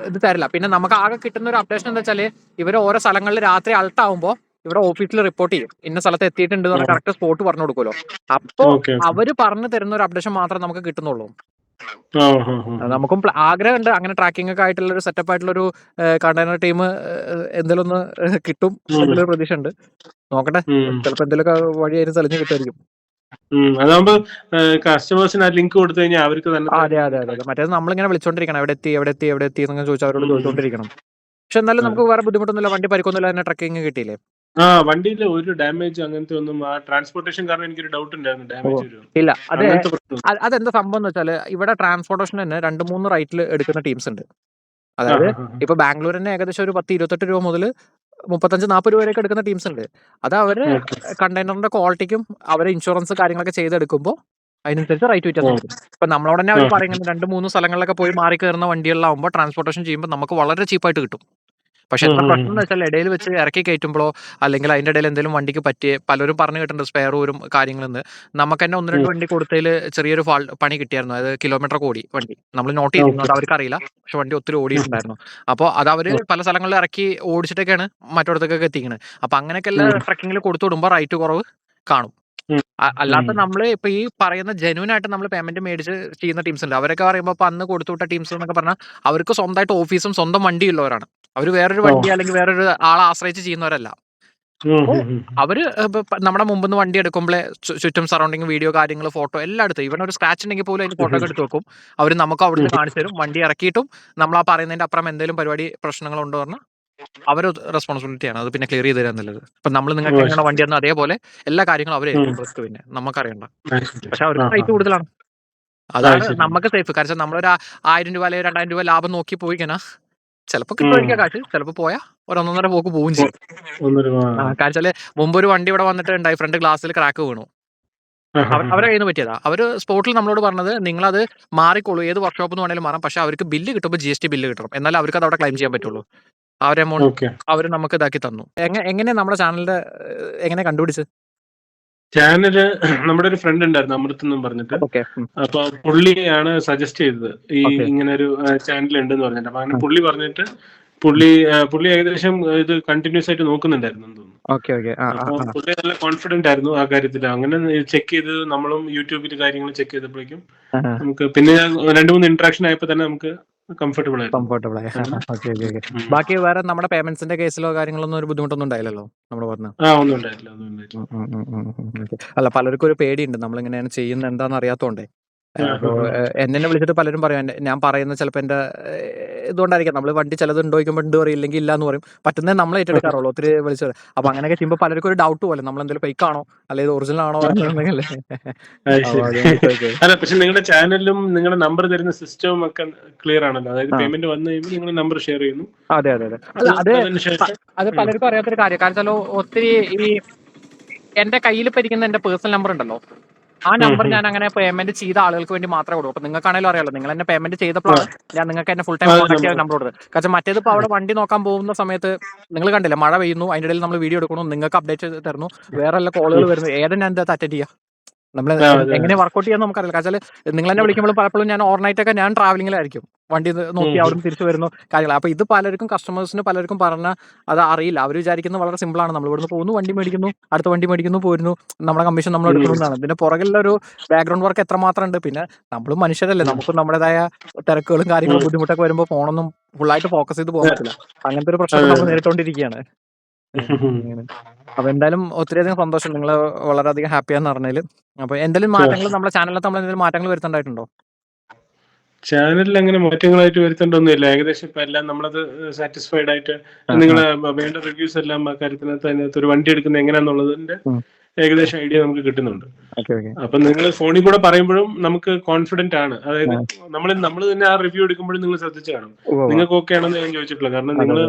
ഇത് തരില്ല. പിന്നെ നമുക്ക് ആകെ കിട്ടുന്ന ഒരു അപ്ഡേഷൻ എന്താ വെച്ചാൽ ഇവർ ഓരോ സ്ഥലങ്ങളിൽ രാത്രി അൾട്ടാവുമ്പോൾ ഇവിടെ ഓഫീസിൽ റിപ്പോർട്ട് ചെയ്യും, ഇന്ന സ്ഥലത്ത് എത്തിയിട്ടുണ്ട് എന്ന് കറക്റ്റ് സ്പോട്ട് പറഞ്ഞു കൊടുക്കുമല്ലോ. അപ്പോ അവര് പറഞ്ഞു തരുന്ന ഒരു അപ്ഡേഷൻ മാത്രമേ നമുക്ക് കിട്ടുന്നുള്ളൂ. നമുക്കും ആഗ്രഹമുണ്ട് അങ്ങനെ ട്രാക്കിംഗ് ഒക്കെ ആയിട്ടുള്ള ഒരു സെറ്റപ്പ് ആയിട്ടുള്ള ഒരു കണ്ടെയ്നർ ടീം എന്തെങ്കിലും ഒന്ന് കിട്ടും എന്തെങ്കിലും പ്രതീക്ഷ ഉണ്ട്. നോക്കട്ടെ, ചിലപ്പോ എന്തെങ്കിലുമൊക്കെ വഴിയായിരുന്നു തെളിഞ്ഞു കിട്ടുമായിരിക്കും. അതാകുമ്പോ കസ്റ്റമേഴ്സിന് ലിങ്ക് കൊടുത്തു കഴിഞ്ഞാൽ അവർക്ക് തന്നെ. അതെ. മറ്റേത് നമ്മളിങ്ങനെ വിളിച്ചോണ്ടിരിക്കണം, എവിടെ എത്തി എന്നൊക്കെ ചോദിച്ചാൽ അവരോട് ചോദിച്ചോണ്ടിരിക്കണം. പക്ഷെ എന്നാലും നമുക്ക് വേറെ ബുദ്ധിമുട്ടൊന്നുമില്ല, വണ്ടി പരിക്കൊന്നുമില്ല, തന്നെ ട്രക്കിംഗ് കിട്ടിയില്ലേ? വണ്ടിയിൽ ഒരു ഡാമേജ് അങ്ങനത്തെ ഒന്നും ട്രാൻസ്പോർട്ടേഷൻ കാരണം എനിക്കൊരു ഡൗട്ട് ഉണ്ടായിരുന്നു, ഡാമേജ് ഇല്ല. അതെന്താ സംഭവം എന്ന് വെച്ചാൽ ഇവിടെ ട്രാൻസ്പോർട്ടേഷൻ തന്നെ 2-3 റൈറ്റിൽ എടുക്കുന്ന ടീംസ് ഉണ്ട്. അതായത് ഇപ്പൊ ബാംഗ്ലൂർ തന്നെ ഏകദേശം ഒരു 10-28 രൂപ മുതൽ 35-40 രൂപ വരെയൊക്കെ എടുക്കുന്ന ടീംസ് ഉണ്ട്. അത് അവര് കണ്ടെയ്നറിന്റെ ക്വാളിറ്റിക്കും അവരെ ഇൻഷുറൻസ് കാര്യങ്ങളൊക്കെ ചെയ്തെടുക്കുമ്പോൾ അതിനനുസരിച്ച് റേറ്റ് വ്യത്യാസം വരും. ഇപ്പൊ നമ്മളോട് തന്നെ അവർ പറയുന്നത് 2-3 സ്ഥലങ്ങളിലൊക്കെ പോയി മാറി കയറുന്ന വണ്ടികളിലാവുമ്പോൾ ട്രാൻസ്പോർട്ടേഷൻ ചെയ്യുമ്പോൾ നമുക്ക് വളരെ ചീപ്പായിട്ട് കിട്ടും. പക്ഷെ എന്താ പ്രശ്നം എന്ന് വെച്ചാൽ ഇടയിൽ വെച്ച് ഇറക്കി കയറ്റുമ്പോഴോ അല്ലെങ്കിൽ അതിന്റെ ഇടയിൽ എന്തെങ്കിലും വണ്ടിക്ക് പറ്റിയ പലരും പറഞ്ഞു കിട്ടുന്നുണ്ട് സ്പെയർ ഊരും കാര്യങ്ങളെന്ന്. നമുക്ക് തന്നെ 1-2 വണ്ടി കൊടുത്തതിൽ ചെറിയൊരു പണി കിട്ടിയായിരുന്നു. അതായത് കിലോമീറ്റർ ഓടി വണ്ടി നമ്മൾ നോട്ട് ചെയ്തിരുന്നത് അവർക്ക് അറിയില്ല, പക്ഷെ വണ്ടി ഒത്തിരി ഓടിയിട്ടുണ്ടായിരുന്നു. അപ്പോൾ അത് അവര് പല സ്ഥലങ്ങളിൽ ഇറക്കി ഓടിച്ചിട്ടൊക്കെയാണ് മറ്റോടത്തേക്കൊക്കെ എത്തിക്കുന്നത്. അപ്പൊ അങ്ങനെയൊക്കെയുള്ള ട്രക്കിങ്ങിൽ കൊടുത്തു വിടുമ്പോൾ റേറ്റ് കുറവ് കാണും. അല്ലാത്ത നമ്മള് ഇപ്പൊ ഈ പറയുന്ന ജെന്യൂൻ ആയിട്ട് നമ്മൾ പേയ്മെന്റ് മേടിച്ച് ചെയ്യുന്ന ടീംസ് ഉണ്ട്. അവരൊക്കെ പറയുമ്പോൾ ഇപ്പൊ അന്ന് കൊടുത്തുവിട്ട ടീംസ് എന്നൊക്കെ പറഞ്ഞാൽ അവർക്ക് സ്വന്തമായിട്ട് ഓഫീസും സ്വന്തം വണ്ടിയുള്ളവരാണ്. അവർ വേറൊരു വണ്ടി അല്ലെങ്കിൽ വേറൊരു ആളെ ആശ്രയിച്ച് ചെയ്യുന്നവരല്ല. അവര് നമ്മുടെ മുമ്പിൽ നിന്ന് വണ്ടി എടുക്കുമ്പോഴേ ചുറ്റും സറൗണ്ടിങ് വീഡിയോ കാര്യങ്ങൾ ഫോട്ടോ എല്ലാം എടുത്ത് ഇവൻ ഒരു സ്ക്രാച്ച് ഉണ്ടെങ്കിൽ പോലും അതിന് ഫോട്ടോ ഒക്കെ എടുത്ത് വെക്കും. അവർ നമുക്ക് അവിടുന്ന് കാണിച്ചു തരും. വണ്ടി ഇറക്കിയിട്ടും നമ്മൾ ആ പറയുന്നതിന്റെ അപ്പുറം എന്തെങ്കിലും പരിപാടി പ്രശ്നങ്ങളുണ്ടോ പറഞ്ഞാൽ അവർ റെസ്പോൺസിബിലിറ്റിയാണ് അത് പിന്നെ ക്ലിയർ ചെയ്ത് തരാന്നുള്ളത്. ഇപ്പൊ നമ്മൾ നിങ്ങൾക്ക് എങ്ങനെ വണ്ടി വന്നാൽ അതേപോലെ എല്ലാ കാര്യങ്ങളും അവരെ റിസ്ക് പിന്നെ നമുക്കറിയണ്ട. പക്ഷെ അവർക്ക് റേറ്റ് കൂടുതലാണ്. അതാണ് നമുക്ക് സേഫ്. കാരണം നമ്മളൊരു 1000 രൂപ അല്ലെങ്കിൽ 2000 രൂപ ലാഭം നോക്കി പോയി കഴിഞ്ഞാൽ ചിലപ്പോൾ കിട്ടുമായിരിക്കാം കാശ്, ചിലപ്പോൾ പോയാൽ 1-1.5 പോക്ക് പോവും ചെയ്യും. കാരണം മുമ്പ് ഒരു വണ്ടി ഇവിടെ വന്നിട്ട് ഉണ്ടായി, ഫ്രണ്ട് ഗ്ലാസ്സിൽ ക്രാക്ക് വീണു. അവരെ കയ്യിൽ നിന്ന് പറ്റിയതാ. അവര് സ്പോട്ടിൽ നമ്മളോട് പറഞ്ഞത് നിങ്ങളത് മാറിക്കോളൂ, ഏത് വർക്ക്ഷോപ്പിൽ നിന്ന് വേണമെങ്കിലും മാറാം, പക്ഷെ അവർക്ക് ബില്ല് കിട്ടുമ്പോൾ GST ബില്ല് കിട്ടണം, എന്നാലും അവർക്ക് അത് അവിടെ ക്ലെയിം ചെയ്യാൻ പറ്റുള്ളൂ. ആ ഒരു എമൗണ്ട് അവർ നമുക്ക് ഇതാക്കി തന്നു. എങ്ങനെ നമ്മുടെ ചാനലിന്റെ എങ്ങനെ കണ്ടുപിടിച്ച്? ചാനല് നമ്മുടെ ഒരു ഫ്രണ്ട് ഉണ്ടായിരുന്നു, അമൃത് എന്നും പറഞ്ഞിട്ട്. അപ്പൊ പുള്ളിയാണ് സജസ്റ്റ് ചെയ്തത് ഈ ഇങ്ങനെ ഒരു ചാനൽ ഉണ്ടെന്ന് പറഞ്ഞിട്ട്. അപ്പൊ അങ്ങനെ പുള്ളി പറഞ്ഞിട്ട് പുള്ളി ഏകദേശം ഇത് കണ്ടിന്യൂസ് ആയിട്ട് നോക്കുന്നുണ്ടായിരുന്നു എന്ന് തോന്നുന്നു. അപ്പൊ പുള്ളി നല്ല കോൺഫിഡന്റ് ആയിരുന്നു ആ കാര്യത്തിൽ. അങ്ങനെ ചെക്ക് ചെയ്ത് നമ്മളും യൂട്യൂബിൽ കാര്യങ്ങൾ ചെക്ക് ചെയ്തപ്പോഴേക്കും നമുക്ക് പിന്നെ 2-3 ഇന്ററാക്ഷൻ ആയപ്പോ തന്നെ നമുക്ക് കംഫർട്ടബിൾ ആയി. ബാക്കി വേറെ നമ്മുടെ പേയ്മെന്റ്സിന്റെ കേസിലോ കാര്യങ്ങളൊന്നും ഒരു ബുദ്ധിമുട്ടൊന്നും ഉണ്ടായില്ലല്ലോ നമ്മൾ പറഞ്ഞു? ഒന്നും ഉണ്ടായിട്ടില്ല. അല്ല, പലർക്കും ഒരു പേടിയുണ്ട് നമ്മളിങ്ങനെയാണ് ചെയ്യുന്നത് എന്താണെന്ന് അറിയാത്തോണ്ടേ. എന്നെ വിളിച്ചിട്ട് പലരും പറയും, ഞാൻ പറയുന്നത് ചിലപ്പോൾ എന്റെ ഇതുകൊണ്ടായിരിക്കാം. നമ്മൾ വണ്ടി ചിലത് ഉണ്ടോയിക്കുമ്പോൾ ഉണ്ട് പറയും, ഇല്ലെങ്കിൽ ഇല്ല എന്ന് പറയും. പറ്റുന്നത് നമ്മൾ ഏറ്റെടുക്കാറുള്ളൂ ഒത്തിരി വിളിച്ചത്. അപ്പൊ അങ്ങനെയൊക്കെ ചെയ്യുമ്പോൾ പലർക്കും ഒരു ഡൗട്ട് പോലെ നമ്മൾ എന്തെങ്കിലും ഫേക്ക് ആണോ അല്ലെങ്കിൽ ഒറിജിനൽ ആണോ എന്നുണ്ടെങ്കിൽ. അല്ല, പക്ഷെ നിങ്ങളുടെ ചാനലിലും നിങ്ങളുടെ നമ്പർ തരുന്ന സിസ്റ്റവും ഒക്കെ ക്ലിയർ ആണല്ലോ. അതായത് പേയ്മെന്റ് വന്നു കഴിയുമ്പോൾ നിങ്ങളുടെ നമ്പർ ഷെയർ ചെയ്യുന്നു. അതെ. അത് പലർക്കും അറിയാത്തൊരു കാര്യം. കാരണം ഒത്തിരി ഈ എന്റെ കയ്യിൽ ഇപ്പൊ ഇരിക്കുന്ന എന്റെ പേഴ്സണൽ നമ്പർ ഉണ്ടല്ലോ, ആ നമ്പർ ഞാൻ അങ്ങനെ പേയ്മെന്റ് ചെയ്ത ആളുകൾക്ക് വേണ്ടി മാത്രമേ കൊടുക്കൂ. അപ്പൊ നിങ്ങൾക്കാണെങ്കിലും അറിയാലോ, നിങ്ങൾ എന്നെ പേയ്മെന്റ് ചെയ്തപ്പോഴാണ് ഞാൻ നിങ്ങൾക്ക് എന്നെ ഫുൾ ടൈം കോൺടാക്ട് ചെയ്യാൻ നമ്പർ കൊടുത്തത്. കാരണം മറ്റേത് ഇപ്പോൾ അവിടെ വണ്ടി നോക്കാൻ പോകുന്ന സമയത്ത് നിങ്ങൾ കണ്ടില്ല, മഴ പെയ്യുന്നു, അതിന്റെ ഇടയിൽ നമ്മൾ വീഡിയോ എടുക്കുന്നു, നിങ്ങൾക്ക് അപ്ഡേറ്റ് തരുന്നു, വേറെ എല്ലാ കോളുകൾ വരുന്നു, ഏതാ ഞാൻ എന്താ അറ്റൻഡ് ചെയ്യുക? നമ്മൾ എങ്ങനെ വർക്കൗട്ട് ചെയ്യാൻ നമുക്കറിയില്ല. കാരണം നിങ്ങൾ എന്നെ വിളിക്കുമ്പോൾ പലപ്പോഴും ഞാൻ ഓവർനൈറ്റ് ഒക്കെ ഞാൻ ട്രാവലിംഗിലായിരിക്കും, വണ്ടി നോക്കി അവിടെ നിന്ന് തിരിച്ചു വരുന്നു കാര്യങ്ങൾ. അപ്പോൾ ഇത് പലർക്കും കസ്റ്റമേഴ്സിന് പലർക്കും പറഞ്ഞാൽ അത് അറിയില്ല. അവർ വിചാരിക്കുന്നത് വളരെ സിമ്പിളാണ്, നമ്മൾ ഇവിടുന്ന് പോകുന്നു, വണ്ടി മേടിക്കുന്നു, അടുത്ത വണ്ടി മേടിക്കുന്നു, പോരുന്നു, നമ്മുടെ കമ്മീഷൻ നമ്മൾ എടുക്കുന്നതാണ്. ഇതിന്റെ പുറകിലൊരു ബാക്ക്ഗ്രൗണ്ട് വർക്ക് എത്രമാത്രം ഉണ്ട്. പിന്നെ നമ്മളും മനുഷ്യരല്ലേ, നമുക്ക് നമ്മുടേതായ തിരക്കുകളും കാര്യങ്ങളും ബുദ്ധിമുട്ടൊക്കെ വരുമ്പോൾ ഫോണൊന്നും ഫുള്ളായിട്ട് ഫോക്കസ് ചെയ്ത് പോകാൻ പറ്റില്ല. അങ്ങനത്തെ ഒരു പ്രശ്നം നമ്മൾ നേരിട്ടുകൊണ്ടിരിക്കുകയാണ്. അപ്പൊ എന്തായാലും ഒത്തിരിയധികം സന്തോഷം, നിങ്ങൾ വളരെയധികം ഹാപ്പിയാന്ന് പറഞ്ഞതിൽ. അപ്പൊ എന്തെങ്കിലും മാറ്റങ്ങൾ നമ്മുടെ ചാനലിൽ നമ്മൾ എന്തെങ്കിലും മാറ്റങ്ങൾ വരുത്തേണ്ടതായിട്ടുണ്ടോ? ചാനലിൽ അങ്ങനെ മാറ്റങ്ങളായിട്ട് വരുത്തേണ്ടൊന്നുമില്ല. ഏകദേശം ഇപ്പൊ എല്ലാം നമ്മളത് സാറ്റിസ്ഫൈഡ് ആയിട്ട് നിങ്ങളെ വേണ്ട റിവ്യൂസ് എല്ലാം ആ കാര്യത്തിനകത്ത് അതിനകത്ത് ഒരു വണ്ടി എടുക്കുന്നത് എങ്ങനെയാന്നുള്ളതിന്റെ ഏകദേശം ഐഡിയ നമുക്ക് കിട്ടുന്നുണ്ട്. അപ്പൊ നിങ്ങൾ ഫോണിൽ കൂടെ പറയുമ്പോഴും നമുക്ക് കോൺഫിഡന്റ് ആണ്. അതായത് നമ്മൾ തന്നെ ആ റിവ്യൂ എടുക്കുമ്പോഴും നിങ്ങൾ ശ്രദ്ധിച്ചു കാണും. നിങ്ങൾക്ക് ഓക്കെ ആണെന്ന് ഞാൻ ചോദിച്ചിട്ടില്ല. കാരണം